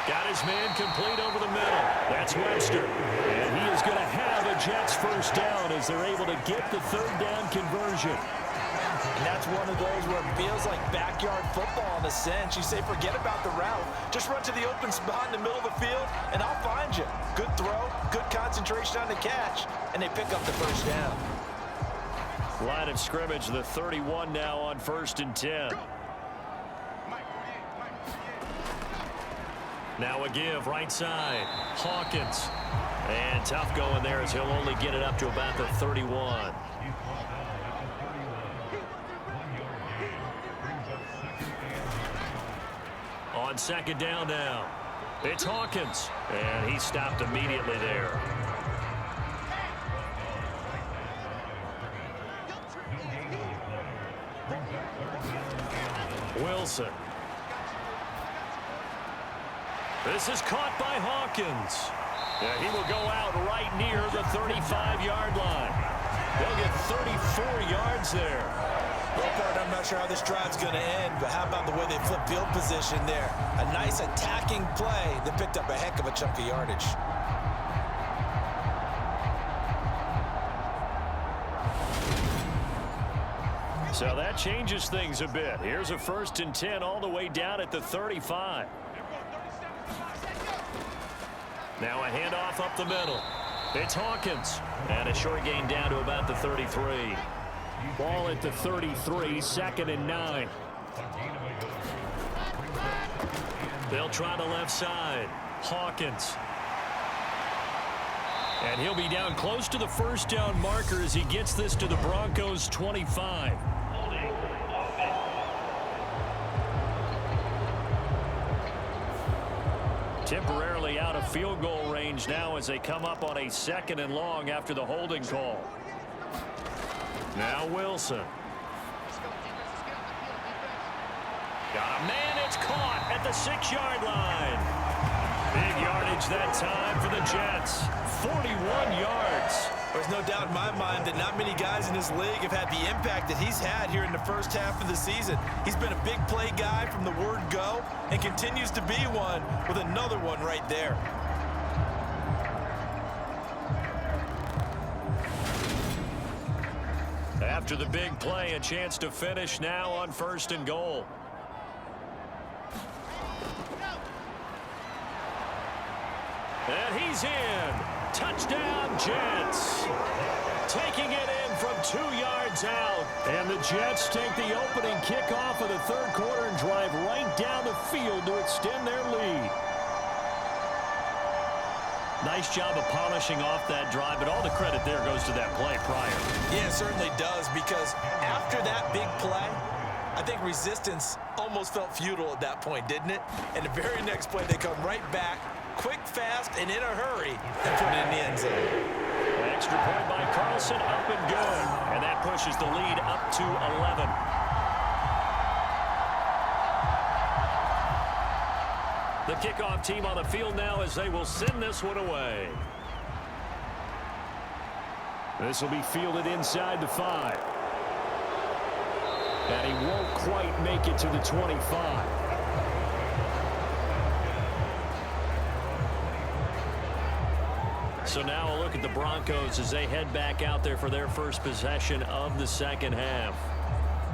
Got his man complete over the middle. That's Webster. And he is going to have a Jets first down as they're able to get the third down conversion. And that's one of those where it feels like backyard football in a sense. You say, forget about the route. Just run to the open spot in the middle of the field, and I'll find you. Good throw, good concentration on the catch, and they pick up the first down. Line of scrimmage, the 31 now on 1st and 10. Now a give, right side, Hawkins. And tough going there as he'll only get it up to about the 31. On 2nd down now, it's Hawkins. And he stopped immediately there. Wilson. This is caught by Hawkins. Yeah, he will go out right near the 35-yard line. They'll get 34 yards there. I'm not sure how this drive's going to end, but how about the way they flip field position there? A nice attacking play that picked up a heck of a chunk of yardage. So that changes things a bit. Here's a 1st and 10 all the way down at the 35. Now a handoff up the middle. It's Hawkins. And a short gain down to about the 33. Ball at the 33, 2nd and 9. They'll try the left side. Hawkins. And he'll be down close to the first down marker as he gets this to the Broncos' 25. Temporarily out of field goal range now as they come up on a 2nd and long after the holding call. Now Wilson. Got a man, it's caught at the 6-yard line. Big yardage that time for the Jets. 41 yards. There's no doubt in my mind that not many guys in this league have had the impact that he's had here in the first half of the season. He's been a big play guy from the word go and continues to be one with another one right there. After the big play, a chance to finish now on 1st and goal. And he's in. Touchdown, Jets. Taking it in from 2 yards out. And the Jets take the opening kickoff of the 3rd quarter and drive right down the field to extend their lead. Nice job of polishing off that drive, but all the credit there goes to that play prior. Yeah, it certainly does, because after that big play, I think resistance almost felt futile at that point, didn't it? And the very next play, they come right back, quick, fast, and in a hurry, and put it in the end zone. Extra point by Carlson, up and good. And that pushes the lead up to 11. The kickoff team on the field now as they will send this one away. This will be fielded inside the 5. And he won't quite make it to the 25. So now a look at the Broncos as they head back out there for their first possession of the 2nd half.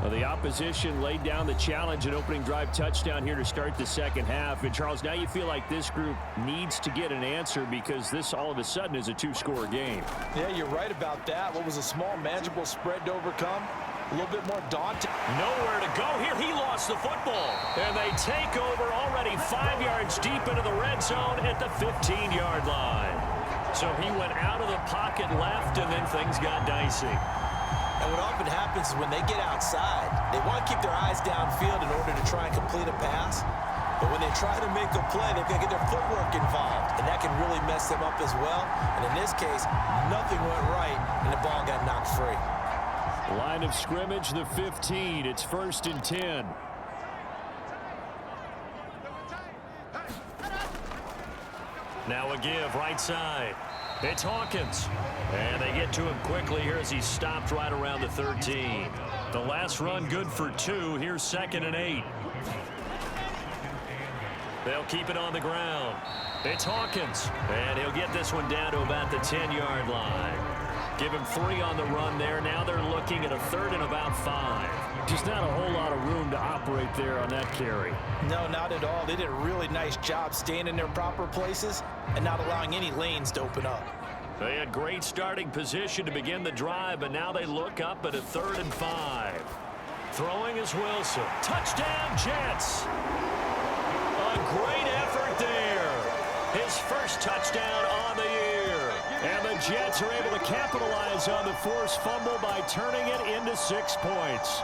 Well, the opposition laid down the challenge, an opening drive touchdown here to start the 2nd half. And, Charles, now you feel like this group needs to get an answer because this all of a sudden is a 2-score game. Yeah, you're right about that. What was a small, manageable spread to overcome? A little bit more daunting. Nowhere to go here. He lost the football. And they take over already 5 yards deep into the red zone at the 15-yard line. So he went out of the pocket left, and then things got dicey. And what often happens is when they get outside, they want to keep their eyes downfield in order to try and complete a pass. But when they try to make a play, they've got to get their footwork involved, and that can really mess them up as well. And in this case, nothing went right, and the ball got knocked free. Line of scrimmage, the 15. It's 1st and 10. Now a give, right side. It's Hawkins. And they get to him quickly here as he stopped right around the 13. The last run good for 2. Here's 2nd and 8. They'll keep it on the ground. It's Hawkins, and he'll get this one down to about the 10-yard line. Give him 3 on the run there. Now they're looking at a 3rd and about 5. Just not a whole lot of room to operate there on that carry. No, not at all. They did a really nice job staying in their proper places and not allowing any lanes to open up. They had great starting position to begin the drive, but now they look up at a 3rd and 5. Throwing is Wilson. Touchdown, Jets. A great effort there. His first touchdown on the year. And the Jets are able to capitalize on the forced fumble by turning it into 6 points.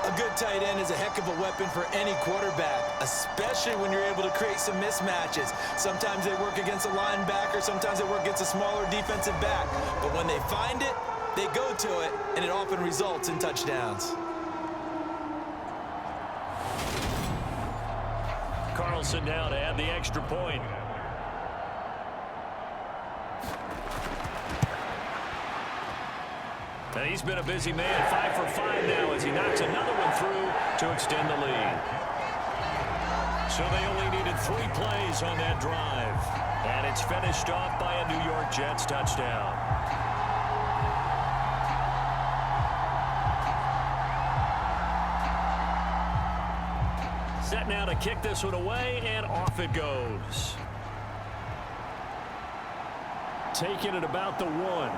A good tight end is a heck of a weapon for any quarterback, especially when you're able to create some mismatches. Sometimes they work against a linebacker, sometimes they work against a smaller defensive back. But when they find it, they go to it, and it often results in touchdowns. Carlson now to add the extra point. And he's been a busy man, 5 for 5 now as he knocks another one through to extend the lead. So they only needed 3 plays on that drive. And it's finished off by a New York Jets touchdown. Set now to kick this one away, and off it goes. Taking it about the 1.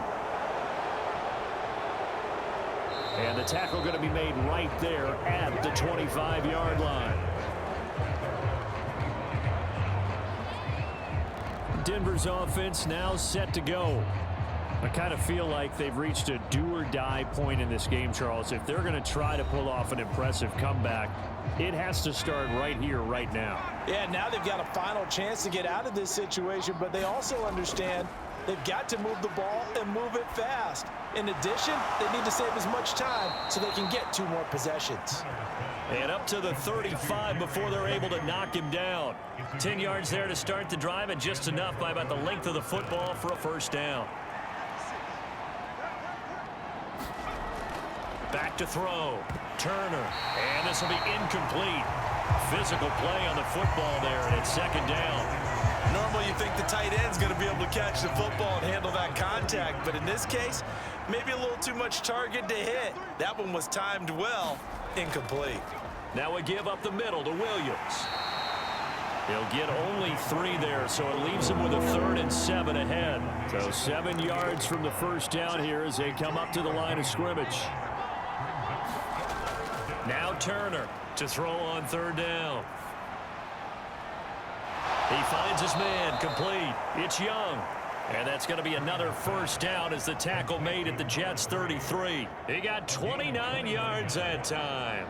And the tackle going to be made right there at the 25-yard line. Denver's offense now set to go. I kind of feel like they've reached a do-or-die point in this game, Charles. If they're going to try to pull off an impressive comeback, it has to start right here, right now. Yeah, now they've got a final chance to get out of this situation, but they also understand they've got to move the ball and move it fast. In addition, they need to save as much time so they can get 2 more possessions. And up to the 35 before they're able to knock him down. 10 yards there to start the drive, and just enough by about the length of the football for a first down. Back to throw. Turner. And this will be incomplete. Physical play on the football there, and it's 2nd down. Normally you think the tight end's going to be able to catch the football and handle that contact, but in this case, maybe a little too much target to hit. That one was timed well. Incomplete. Now we give up the middle to Williams. He'll get only 3 there, so it leaves him with a 3rd and 7 ahead. So 7 yards from the first down here as they come up to the line of scrimmage. Now Turner to throw on 3rd down. He finds his man, complete. It's Young. And that's going to be another first down as the tackle made at the Jets' 33. He got 29 yards that time.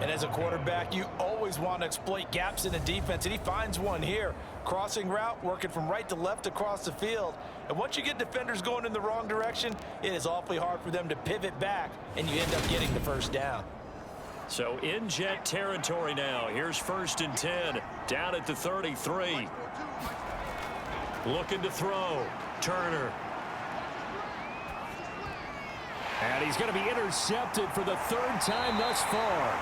And as a quarterback, you always want to exploit gaps in the defense, and he finds one here. Crossing route, working from right to left across the field. And once you get defenders going in the wrong direction, it is awfully hard for them to pivot back, and you end up getting the first down. So in Jet territory now. Here's 1st and 10, down at the 33. Looking to throw. Turner. And he's going to be intercepted for the 3rd time thus far.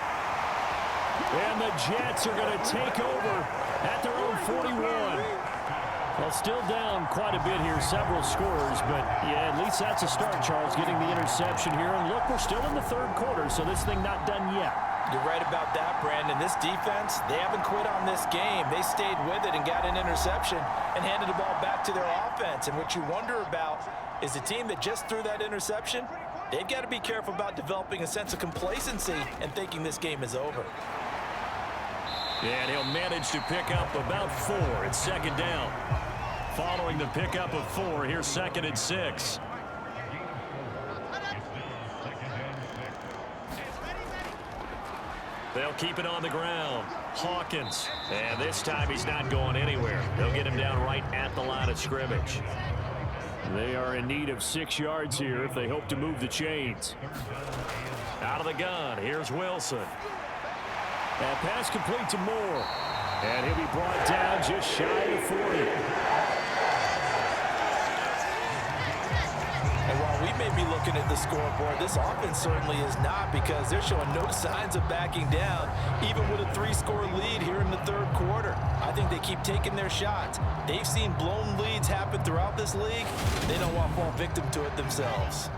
And the Jets are going to take over at their own 41. Well, still down quite a bit here, several scores, but yeah, at least that's a start, Charles, getting the interception here. And look, we're still in the 3rd quarter, so this thing not done yet. You're right about that, Brandon. This defense, they haven't quit on this game. They stayed with it and got an interception and handed the ball back to their offense. And what you wonder about is the team that just threw that interception, they've got to be careful about developing a sense of complacency and thinking this game is over. And he'll manage to pick up about 4. It's 2nd down. Following the pickup of 4, here's 2nd and 6. They'll keep it on the ground. Hawkins. And this time he's not going anywhere. They'll get him down right at the line of scrimmage. They are in need of 6 yards here if they hope to move the chains. Out of the gun, here's Wilson. And pass complete to Moore. And he'll be brought down just shy of 40. And while we may be looking looking at the scoreboard. This offense certainly is not, because they're showing no signs of backing down, even with a 3-score lead here in the third quarter. I think they keep taking their shots. They've seen blown leads happen throughout this league. They don't want to fall victim to it themselves.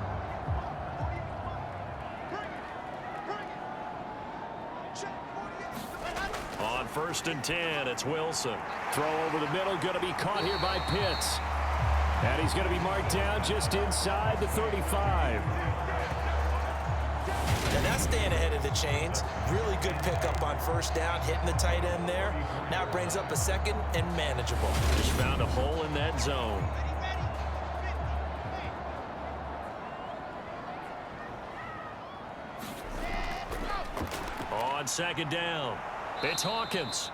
On 1st and 10, it's Wilson. Throw over the middle, going to be caught here by Pitts. And he's going to be marked down just inside the 35. And that's staying ahead of the chains. Really good pickup on 1st down, hitting the tight end there. Now it brings up a 2nd and manageable. Just found a hole in that zone. On 2nd down, it's Hawkins.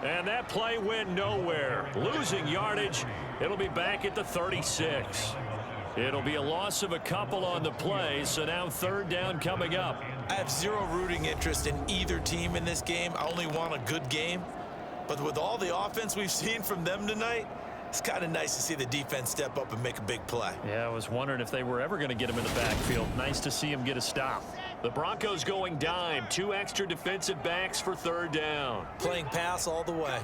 And that play went nowhere. Losing yardage. It'll be back at the 36. It'll be a loss of a couple on the play, so now 3rd down coming up. I have zero rooting interest in either team in this game. I only want a good game. But with all the offense we've seen from them tonight, it's kind of nice to see the defense step up and make a big play. Yeah, I was wondering if they were ever going to get him in the backfield. Nice to see him get a stop. The Broncos going dime. 2 extra defensive backs for 3rd down. Playing pass all the way.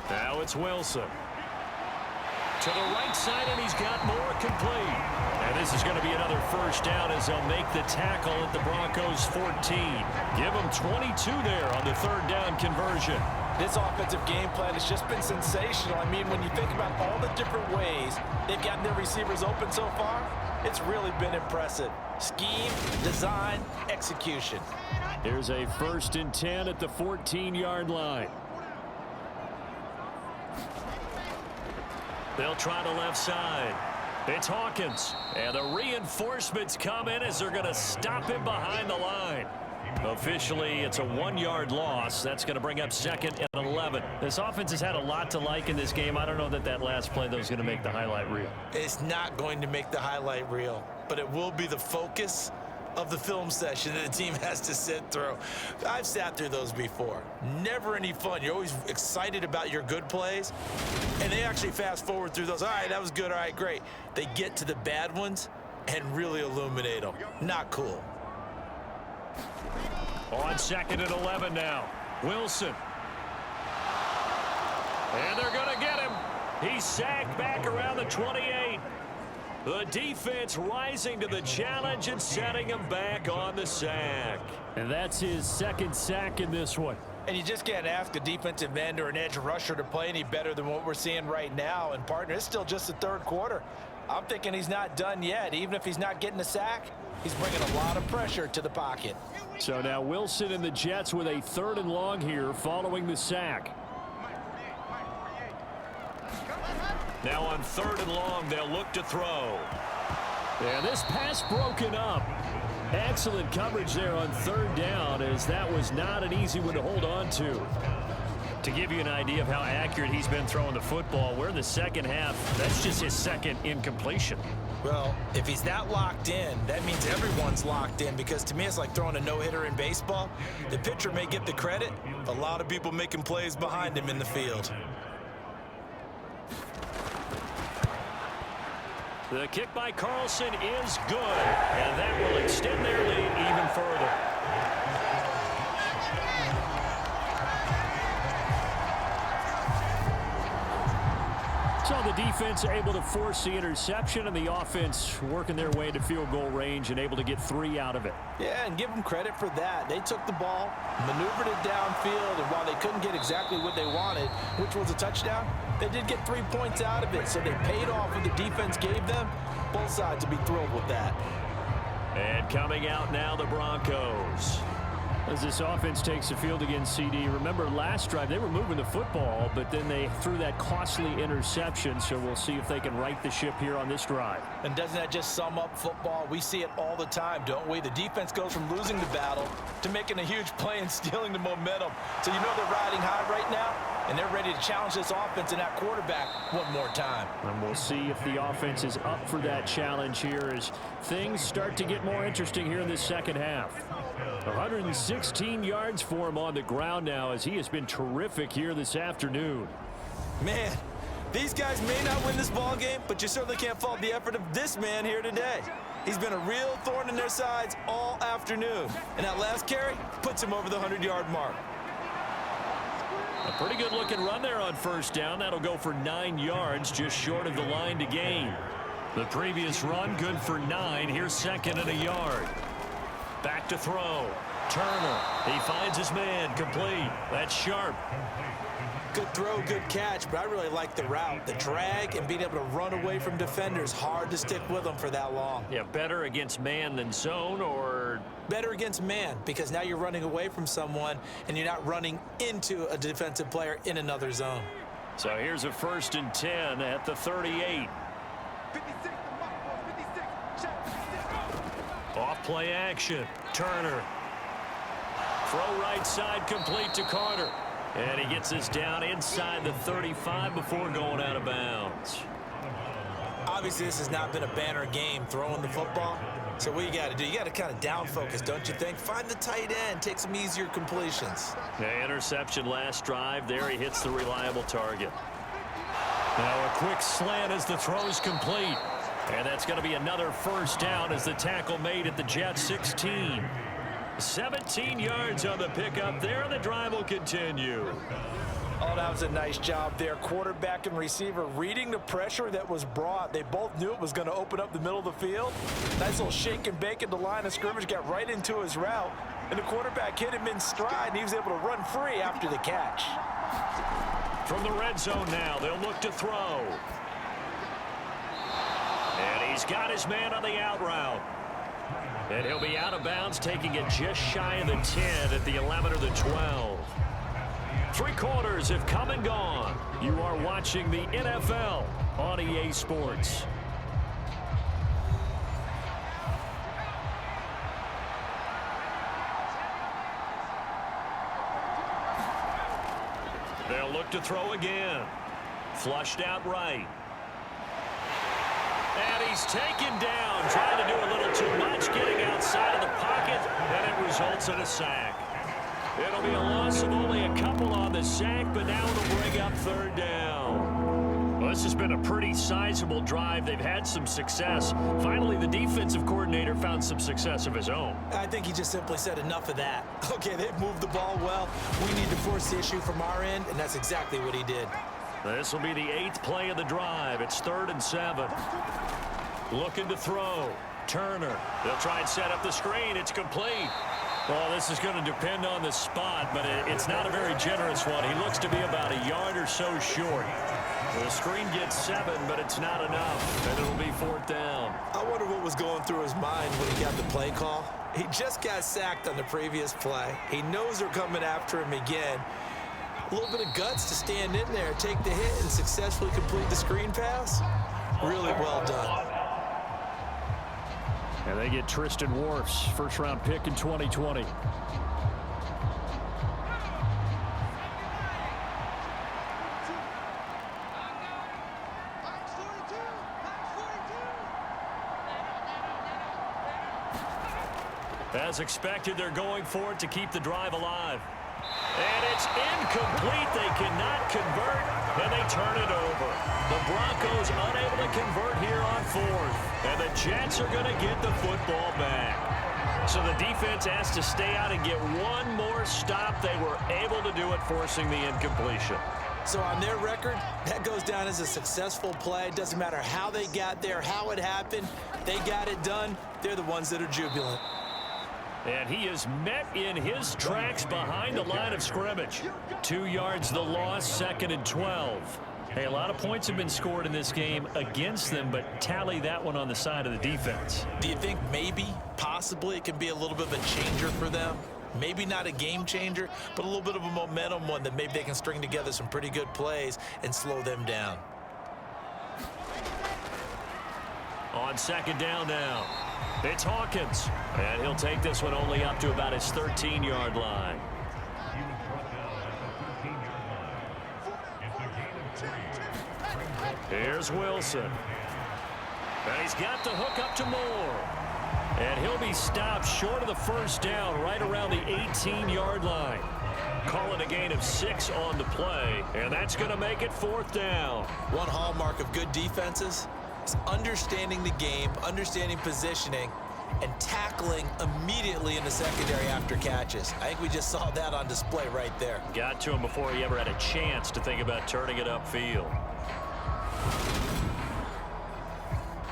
Now it's Wilson. To the right side, and he's got more complete. And this is going to be another 1st down as they'll make the tackle at the Broncos 14. Give them 22 there on the 3rd down conversion. This offensive game plan has just been sensational. I mean, when you think about all the different ways they've gotten their receivers open so far, it's really been impressive. Scheme, design, execution. Here's a 1st and 10 at the 14-yard line. They'll try the left side. It's Hawkins. And the reinforcements come in as they're going to stop him behind the line. Officially, it's a 1-yard loss. That's going to bring up 2nd and 11. This offense has had a lot to like in this game. I don't know that last play, though, is going to make the highlight reel. It's not going to make the highlight reel, but it will be the focus of the film session that the team has to sit through. I've sat through those before. Never any fun. You're always excited about your good plays, and they actually fast forward through those. All right, that was good. All right, great. They get to the bad ones and really illuminate them. Not cool. On 2nd and 11 now. Wilson. And they're going to get him. He's sacked back around the 28. The defense rising to the challenge and setting him back on the sack. And that's his 2nd sack in this one. And you just can't ask a defensive end or an edge rusher to play any better than what we're seeing right now. And, partner, it's still just the 3rd quarter. I'm thinking he's not done yet. Even if he's not getting a sack, he's bringing a lot of pressure to the pocket. So now Wilson and the Jets with a 3rd and long here following the sack. Now on 3rd and long, they'll look to throw. And this pass broken up. Excellent coverage there on 3rd down, as that was not an easy one to hold on to. To give you an idea of how accurate he's been throwing the football, we're in the 2nd half. That's just his 2nd incompletion. Well, if he's that locked in, that means everyone's locked in, because to me it's like throwing a no-hitter in baseball. The pitcher may get the credit, a lot of people making plays behind him in the field. The kick by Carlson is good, and that will extend their lead even further. So the defense able to force the interception, and the offense working their way to field goal range and able to get 3 out of it. Yeah, and give them credit for that. They took the ball, maneuvered it downfield, and while they couldn't get exactly what they wanted, which was a touchdown, they did get 3 points out of it, so they paid off what the defense gave them. Both sides will be thrilled with that. And coming out now, the Broncos. As this offense takes the field against CD, remember last drive they were moving the football, but then they threw that costly interception, so we'll see if they can right the ship here on this drive. And doesn't that just sum up football? We see it all the time, don't we? The defense goes from losing the battle to making a huge play and stealing the momentum. So you know they're riding high right now, and they're ready to challenge this offense and that quarterback one more time. And we'll see if the offense is up for that challenge here as things start to get more interesting here in this 2nd half. 116 yards for him on the ground now, as he has been terrific here this afternoon. Man, These guys may not win this ball game, but you certainly can't fault the effort of this man here today. He's been a real thorn in their sides all afternoon. And that last carry puts him over the 100-yard mark. A pretty good-looking run there on first down. That'll go for 9 yards, just short of the line to gain. The previous run, good for 9. Here's second and a yard. Back to throw. Turner. He finds his man. Complete. That's sharp. Good throw, good catch, but I really like the route. The drag and being able to run away from defenders. Hard to stick with them for that long. Yeah, better against man than zone, or? Better against man, because now you're running away from someone and you're not running into a defensive player in another zone. So here's a 1st and 10 at the 38. Off play action. Turner. Throw right side complete to Carter. And he gets this down inside the 35 before going out of bounds. Obviously, this has not been a banner game throwing the football. So what you got to do, you got to kind of down focus, don't you think? Find the tight end, take some easier completions. Yeah, interception last drive. There he hits the reliable target. Now a quick slant as the throw's complete. And that's going to be another first down as the tackle made at the Jet 16. 17 yards on the pickup there, and the drive will continue. Oh, that was a nice job there. Quarterback and receiver reading the pressure that was brought. They both knew it was going to open up the middle of the field. Nice little shake and bake at the line of scrimmage, got right into his route. And the quarterback hit him in stride, and he was able to run free after the catch. From the red zone now, they'll look to throw. And he's got his man on the out route. And he'll be out of bounds, taking it just shy of the 10 at the 11 or the 12. 3 quarters have come and gone. You are watching the NFL on EA Sports. They'll look to throw again. Flushed out right. And he's taken down, trying to do a little too much, getting outside of the pocket, and it results in a sack. It'll be a loss of only a couple on the sack, but now it'll bring up 3rd down. Well, this has been a pretty sizable drive. They've had some success. Finally, the defensive coordinator found some success of his own. I think he just simply said enough of that. Okay, they've moved the ball well. We need to force the issue from our end, and that's exactly what he did. This will be the 8th play of the drive. It's 3rd and 7. Looking to throw. Turner. They'll try and set up the screen. It's complete. Well, this is going to depend on the spot, but it's not a very generous one. He looks to be about a yard or so short. The screen gets 7, but it's not enough, and it'll be 4th down. I wonder what was going through his mind when he got the play call. He just got sacked on the previous play. He knows they're coming after him again. A little bit of guts to stand in there, take the hit, and successfully complete the screen pass. Really well done. And they get Tristan Wirfs, first-round pick in 2020. As expected, they're going for it to keep the drive alive. And it's incomplete. They cannot convert, and they turn it over. The Broncos unable to convert here on 4th, and the Jets are going to get the football back. So the defense has to stay out and get one more stop. They were able to do it, forcing the incompletion. So on their record, that goes down as a successful play. Doesn't matter how they got there, how it happened. They got it done. They're the ones that are jubilant. And he is met in his tracks behind the line of scrimmage. 2 yards the loss, 2nd and 12. Hey, a lot of points have been scored in this game against them, but tally that one on the side of the defense. Do you think maybe, possibly, it can be a little bit of a changer for them? Maybe not a game changer, but a little bit of a momentum one that maybe they can string together some pretty good plays and slow them down. On 2nd down now, it's Hawkins. And he'll take this one only up to about his 13-yard line. Here's Wilson. And he's got the hook up to Moore. And he'll be stopped short of the first down right around the 18-yard line. call it a gain of 6 on the play, and that's going to make it 4th down. One hallmark of good defenses is understanding the game, understanding positioning, and tackling immediately in the secondary after catches. I think we just saw that on display right there. Got to him before he ever had a chance to think about turning it upfield.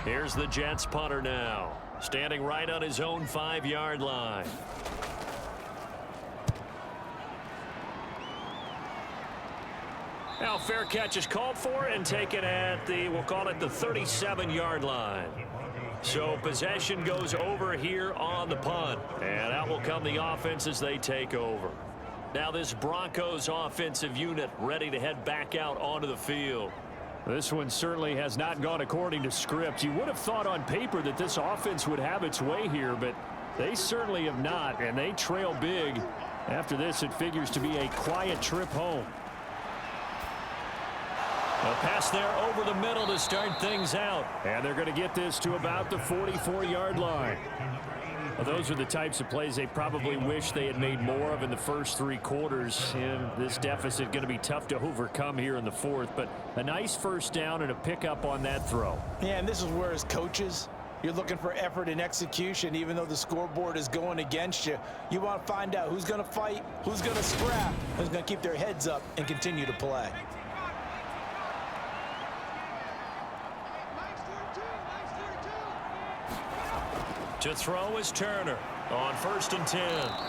Here's the Jets punter now, standing right on his own 5-yard line. Now fair catch is called for and taken at the, we'll call it the 37-yard line. So possession goes over here on the punt, and out will come the offense as they take over. Now this Broncos offensive unit ready to head back out onto the field. This one certainly has not gone according to script. You would have thought on paper that this offense would have its way here, but they certainly have not, and they trail big. After this, it figures to be a quiet trip home. A pass there over the middle to start things out. And they're going to get this to about the 44-yard line. Well, those are the types of plays they probably wish they had made more of in the first 3 quarters. And this deficit going to be tough to overcome here in the 4th. But a nice first down and a pickup on that throw. Yeah, and this is where as coaches, you're looking for effort and execution. Even though the scoreboard is going against you, you want to find out who's going to fight, who's going to scrap, who's going to keep their heads up and continue to play. To throw is Turner on 1st and 10.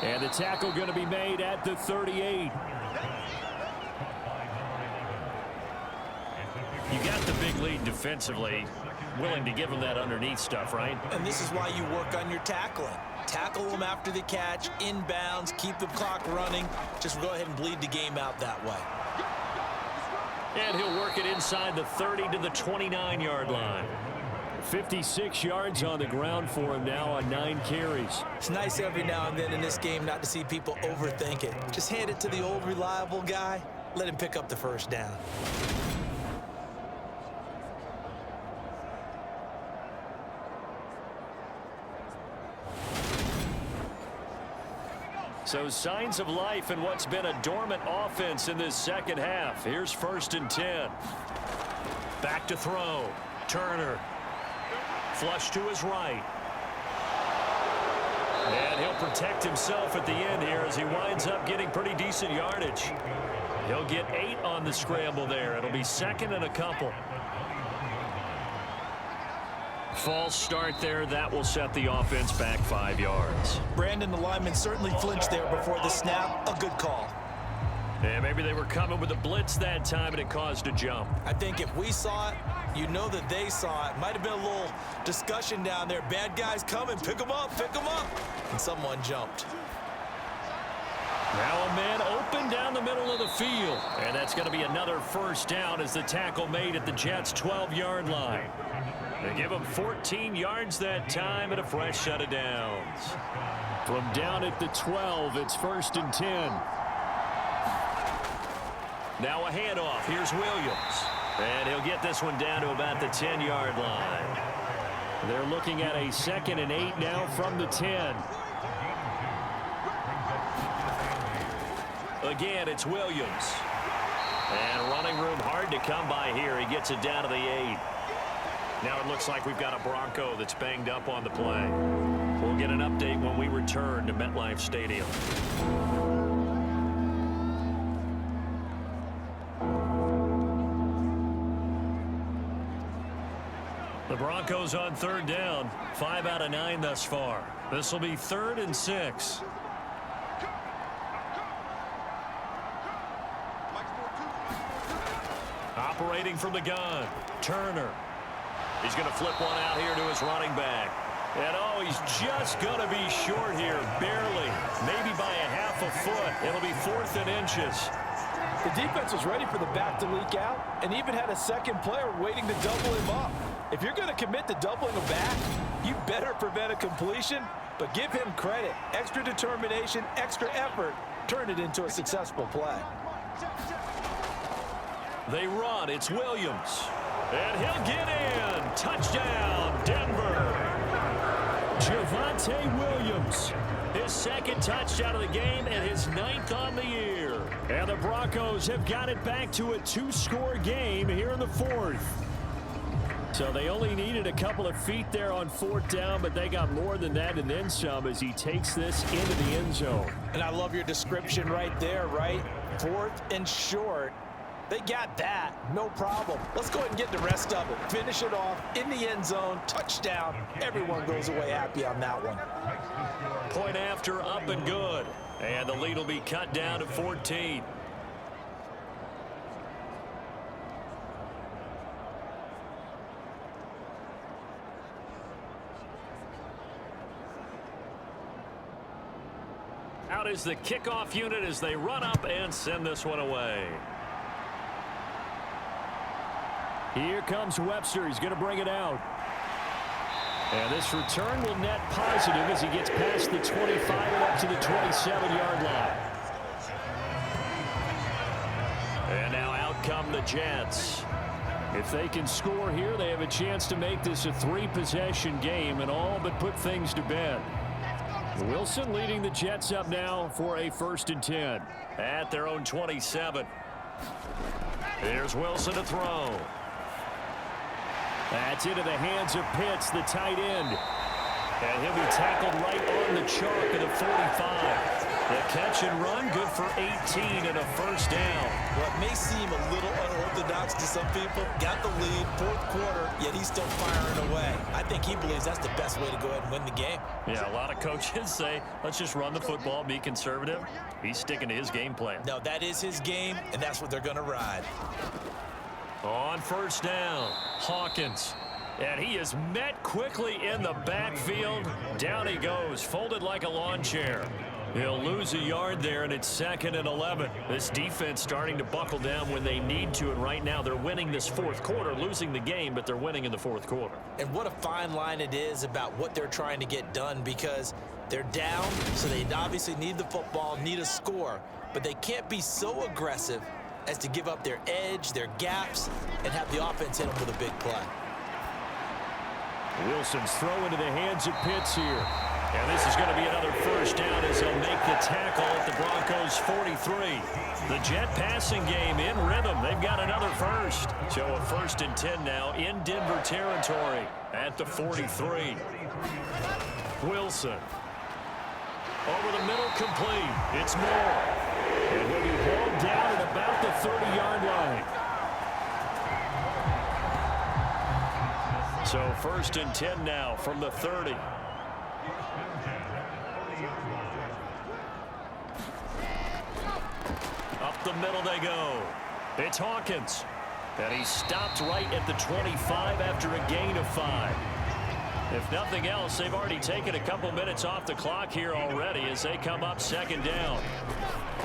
And the tackle going to be made at the 38. You got the big lead defensively. Willing to give them that underneath stuff, right? And this is why you work on your tackling. Tackle them after the catch, inbounds, keep the clock running. Just go ahead and bleed the game out that way. And he'll work it inside the 30 to the 29-yard line. 56 yards on the ground for him now on 9 carries. It's nice every now and then in this game not to see people overthink it. Just hand it to the old reliable guy. Let him pick up the first down. So signs of life in what's been a dormant offense in this second half. Here's 1st and 10. Back to throw. Turner. Flush to his right. And he'll protect himself at the end here as he winds up getting pretty decent yardage. He'll get 8 on the scramble there. It'll be 2nd and a couple. False start there. That will set the offense back 5 yards. Brandon, the lineman, certainly flinched there before the snap. A good call. And maybe they were coming with a blitz that time and it caused a jump. I think if we saw it, you know that they saw it. Might have been a little discussion down there. Bad guys coming. Pick them up. Pick them up. And someone jumped. Now a man open down the middle of the field. And that's going to be another first down as the tackle made at the Jets' 12-yard line. They give him 14 yards that time and a fresh set of downs. From down at the 12, it's 1st and 10. Now a handoff. Here's Williams. And he'll get this one down to about the 10-yard line. They're looking at a 2nd and 8 now from the 10. Again, it's Williams. And running room hard to come by here. He gets it down to the 8. Now it looks like we've got a Bronco that's banged up on the play. We'll get an update when we return to MetLife Stadium. The Broncos on 3rd down. 5 out of 9 thus far. This will be 3rd and 6. Operating from the gun. Turner. He's going to flip one out here to his running back. And oh, he's just going to be short here. Barely. Maybe by a half a foot. It'll be 4th and inches. The defense was ready for the back to leak out and even had a second player waiting to double him up. If you're going to commit to doubling him back, you better prevent a completion, but give him credit. Extra determination, extra effort, turn it into a successful play. They run. It's Williams. And he'll get in. Touchdown, Denver. Javonte Williams. His second touchdown of the game and his 9th on the year. And the Broncos have got it back to a 2-score game here in the 4th. So they only needed a couple of feet there on 4th down, but they got more than that and then some as he takes this into the end zone. And I love your description right there, right? 4th and short. They got that. No problem. Let's go ahead and get the rest of it. Finish it off in the end zone. Touchdown. Everyone goes away happy on that one. Point after, up and good. And the lead will be cut down to 14. Out is the kickoff unit as they run up and send this one away. Here comes Webster. He's going to bring it out. And this return will net positive as he gets past the 25 and up to the 27-yard line. And now out come the Jets. If they can score here, they have a chance to make this a 3-possession game and all but put things to bed. Wilson leading the Jets up now for a 1st and 10. At their own 27. Here's Wilson to throw. That's into the hands of Pitts, the tight end. And he'll be tackled right on the chalk of the 45. The catch and run, good for 18 and a 1st down. Well, it may seem a little unorthodox to some people. Got the lead, 4th quarter, yet he's still firing away. I think he believes that's the best way to go ahead and win the game. Yeah, a lot of coaches say, let's just run the football, be conservative. He's sticking to his game plan. No, that is his game, and that's what they're going to ride. On 1st down, Hawkins. And he is met quickly in the backfield. Down he goes, folded like a lawn chair. He'll lose a yard there, and it's 2nd and 11. This defense starting to buckle down when they need to, and right now they're winning this 4th quarter, losing the game, but they're winning in the 4th quarter. And what a fine line it is about what they're trying to get done, because they're down, so they obviously need the football, need a score, but they can't be so aggressive as to give up their edge, their gaps, and have the offense hit them with a big play. Wilson's throw into the hands of Pitts here. And this is going to be another 1st down as they'll make the tackle at the Broncos 43. The Jet passing game in rhythm. They've got another 1st. So a 1st and 10 now in Denver territory at the 43. Wilson. Over the middle, complete. It's Moore. And he'll be hauled down at about the 30-yard line. So 1st and 10 now from the 30. Up the middle they go. It's Hawkins. And he stopped right at the 25 after a gain of 5. If nothing else, they've already taken a couple minutes off the clock here already as they come up 2nd down.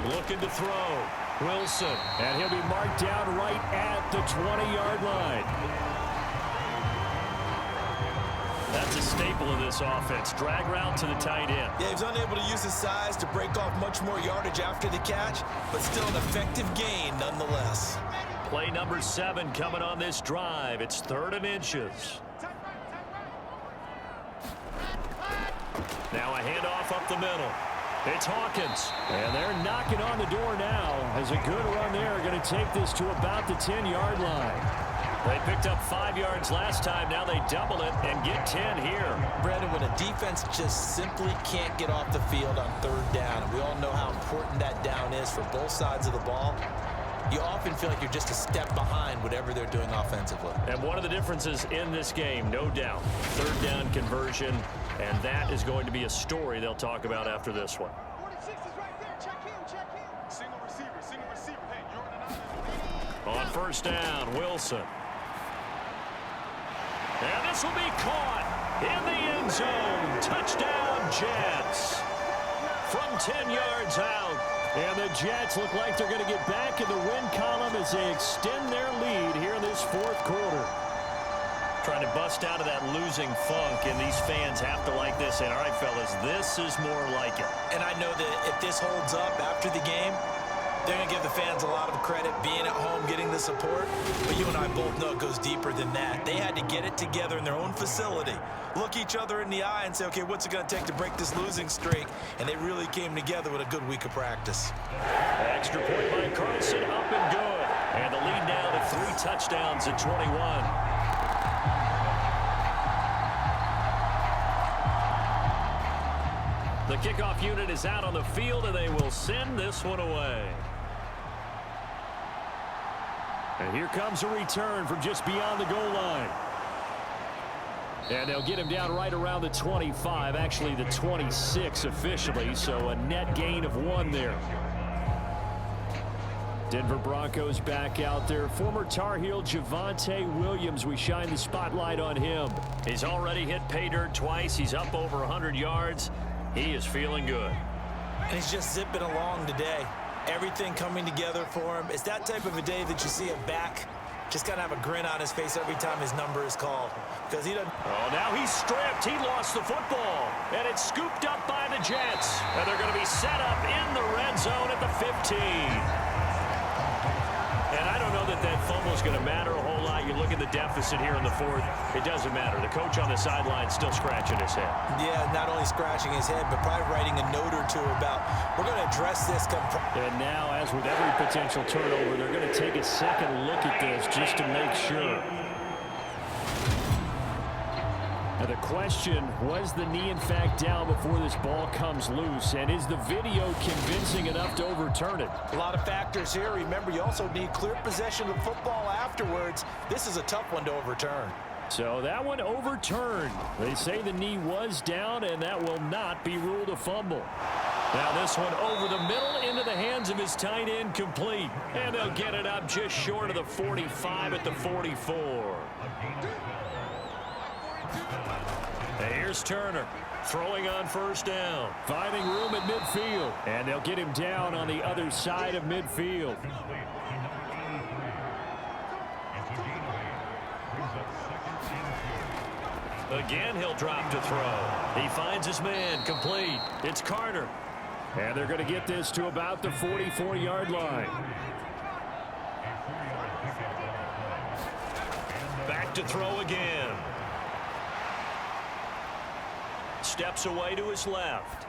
Looking to throw. Wilson. And he'll be marked down right at the 20-yard line. That's a staple of this offense. Drag route to the tight end. Yeah, he's unable to use his size to break off much more yardage after the catch, but still an effective gain nonetheless. Play number 7 coming on this drive. It's 3rd and inches. Now a handoff up the middle. It's Hawkins. And they're knocking on the door now as a good run there. Going to take this to about the 10-yard line. They picked up 5 yards last time. Now they double it and get 10 here. Brandon, when a defense just simply can't get off the field on 3rd down, and we all know how important that down is for both sides of the ball, you often feel like you're just a step behind whatever they're doing offensively. And one of the differences in this game, no doubt, 3rd down conversion, and that is going to be a story they'll talk about after this one. 46 is right there. Check in. Single receiver. Hey, you're on 1st down, Wilson. And this will be caught in the end zone. Touchdown, Jets. From 10 yards out. And the Jets look like they're going to get back in the win column as they extend their lead here in this 4th quarter. Trying to bust out of that losing funk, and these fans have to like this. And all right, fellas, this is more like it. And I know that if this holds up after the game, They're going to give the fans a lot of credit being at home, getting the support. But you and I both know it goes deeper than that. They had to get it together in their own facility, look each other in the eye and say, okay, what's it going to take to break this losing streak? And they really came together with a good week of practice. Extra point by Carlson, up and good. And the lead now to 3 touchdowns at 21. The kickoff unit is out on the field, and they will send this one away. And here comes a return from just beyond the goal line. And they'll get him down right around the 25, actually the 26 officially, so a net gain of 1 there. Denver Broncos back out there. Former Tar Heel Javonte Williams, we shine the spotlight on him. He's already hit pay dirt twice. He's up over 100 yards. He is feeling good. And he's just zipping along today. Everything coming together for him. It's that type of a day that you see a back just kind of have a grin on his face every time his number is called. Because he doesn't... Oh, now he's stripped. He lost the football. And it's scooped up by the Jets. And they're going to be set up in the red zone at the 15. And I don't know that that fumble is going to matter a whole lot. You look at the deficit here in the 4th. It doesn't matter. The coach on the sideline still scratching his head. Yeah, not only scratching his head, but probably writing a note or two about, we're going to address this. And now, as with every potential turnover, they're going to take a second look at this just to make sure. Now the question, was the knee in fact down before this ball comes loose? And is the video convincing enough to overturn it? A lot of factors here. Remember, you also need clear possession of football afterwards. This is a tough one to overturn. So that one overturned. They say the knee was down, and that will not be ruled a fumble. Now this one over the middle into the hands of his tight end, complete. And they'll get it up just short of the 45 at the 44. And here's Turner throwing on first down. Finding room at midfield. And they'll get him down on the other side of midfield. Again, he'll drop to throw. He finds his man, complete. It's Carter. And they're going to get this to about the 44-yard line. Back to throw again. Steps away to his left.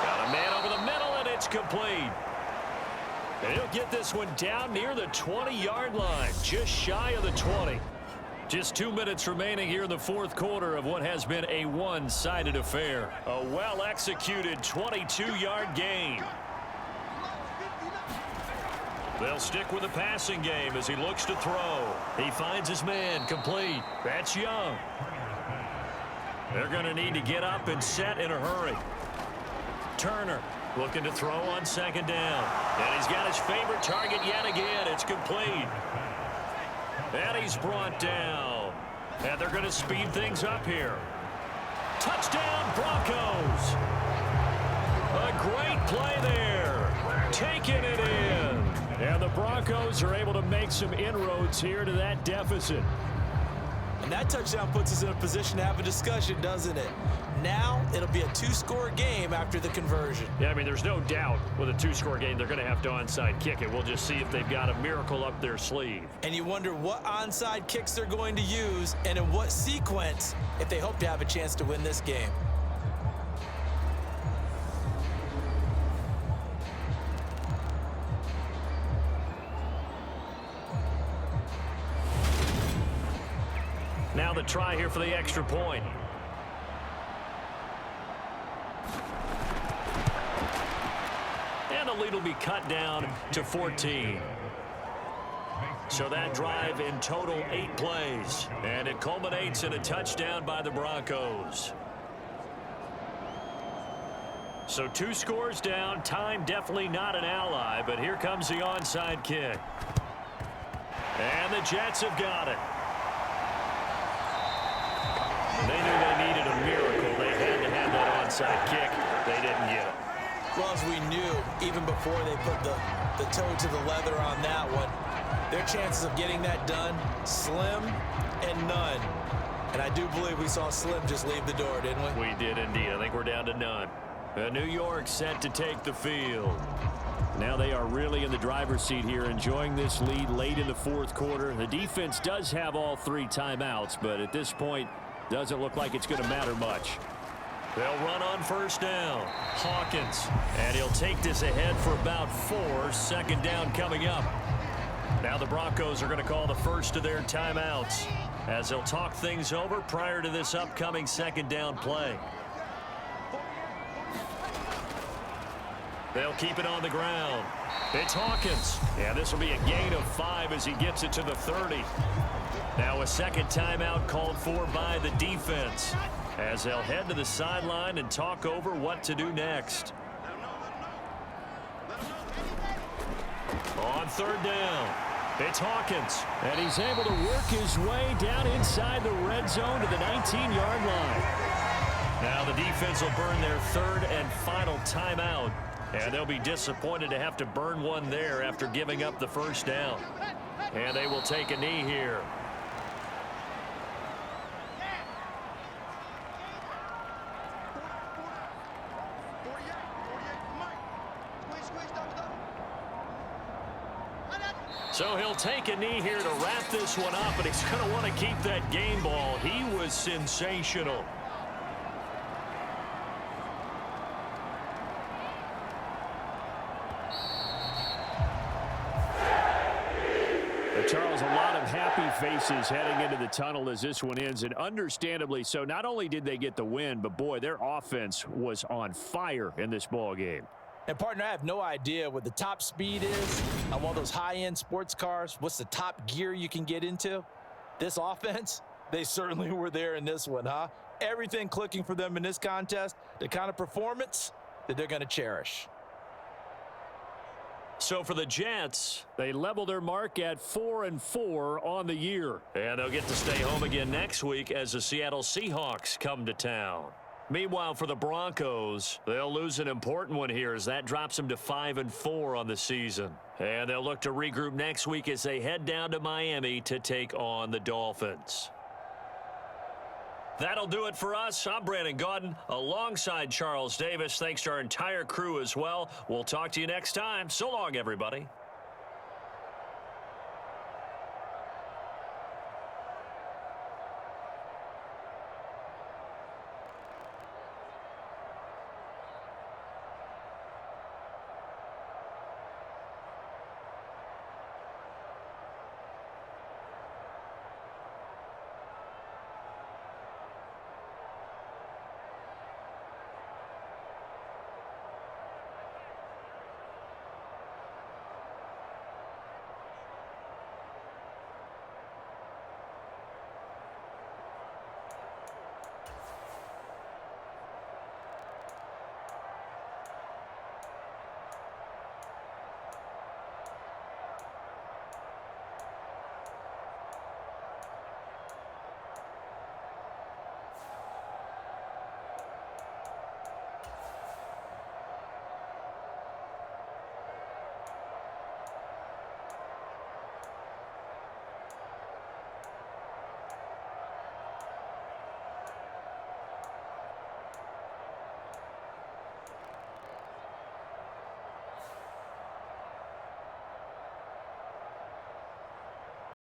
Got a man over the middle, and it's complete. And he'll get this one down near the 20-yard line, just shy of the 20. Just 2 minutes remaining here in the 4th quarter of what has been a one-sided affair. A well-executed 22-yard gain. They'll stick with the passing game as he looks to throw. He finds his man, complete. That's Young. They're going to need to get up and set in a hurry. Turner looking to throw on second down. And he's got his favorite target yet again. It's complete. And he's brought down. And they're going to speed things up here. Touchdown, Broncos. A great play there. Taking it in. And the Broncos are able to make some inroads here to that deficit. And that touchdown puts us in a position to have a discussion, doesn't it? Now it'll be a 2-score game after the conversion. Yeah, I mean, there's no doubt with a 2-score game, they're going to have to onside kick it. We'll just see if they've got a miracle up their sleeve. And you wonder what onside kicks they're going to use and in what sequence if they hope to have a chance to win this game. Now the try here for the extra point. And the lead will be cut down to 14. So that drive in total 8 plays. And it culminates in a touchdown by the Broncos. So 2 scores down. Time definitely not an ally, but here comes the onside kick. And the Jets have got it. They knew they needed a miracle. They had to have that onside kick. They didn't get it. Well, as we knew, even before they put the toe to the leather on that one, their chances of getting that done, slim and none. And I do believe we saw Slim just leave the door, didn't we? We did indeed. I think we're down to none. New York set to take the field. Now they are really in the driver's seat here, enjoying this lead late in the fourth quarter. The defense does have all 3 timeouts, but at this point, doesn't look like it's going to matter much. They'll run on first down. Hawkins. And he'll take this ahead for about 4. Second down coming up. Now the Broncos are going to call the first of their timeouts as they'll talk things over prior to this upcoming second down play. They'll keep it on the ground. It's Hawkins. Yeah, this will be a gain of 5 as he gets it to the 30. Now a second timeout called for by the defense as they'll head to the sideline and talk over what to do next. On third down, it's Hawkins. And he's able to work his way down inside the red zone to the 19-yard line. Now the defense will burn their third and final timeout. And they'll be disappointed to have to burn one there after giving up the first down. And they will take a knee here. So he'll take a knee here to wrap this one up, and he's going to want to keep that game ball. He was sensational. Charles, a lot of happy faces heading into the tunnel as this one ends, and understandably so. Not only did they get the win, but boy, their offense was on fire in this ball game. And, partner, I have no idea what the top speed is on one of those high-end sports cars. What's the top gear you can get into? This offense, they certainly were there in this one, huh? Everything clicking for them in this contest, the kind of performance that they're going to cherish. So for the Jets, they level their mark at 4-4 on the year. And they'll get to stay home again next week as the Seattle Seahawks come to town. Meanwhile, for the Broncos, they'll lose an important one here as that drops them to 5-4 on the season. And they'll look to regroup next week as they head down to Miami to take on the Dolphins. That'll do it for us. I'm Brandon Gaudin alongside Charles Davis. Thanks to our entire crew as well. We'll talk to you next time. So long, everybody.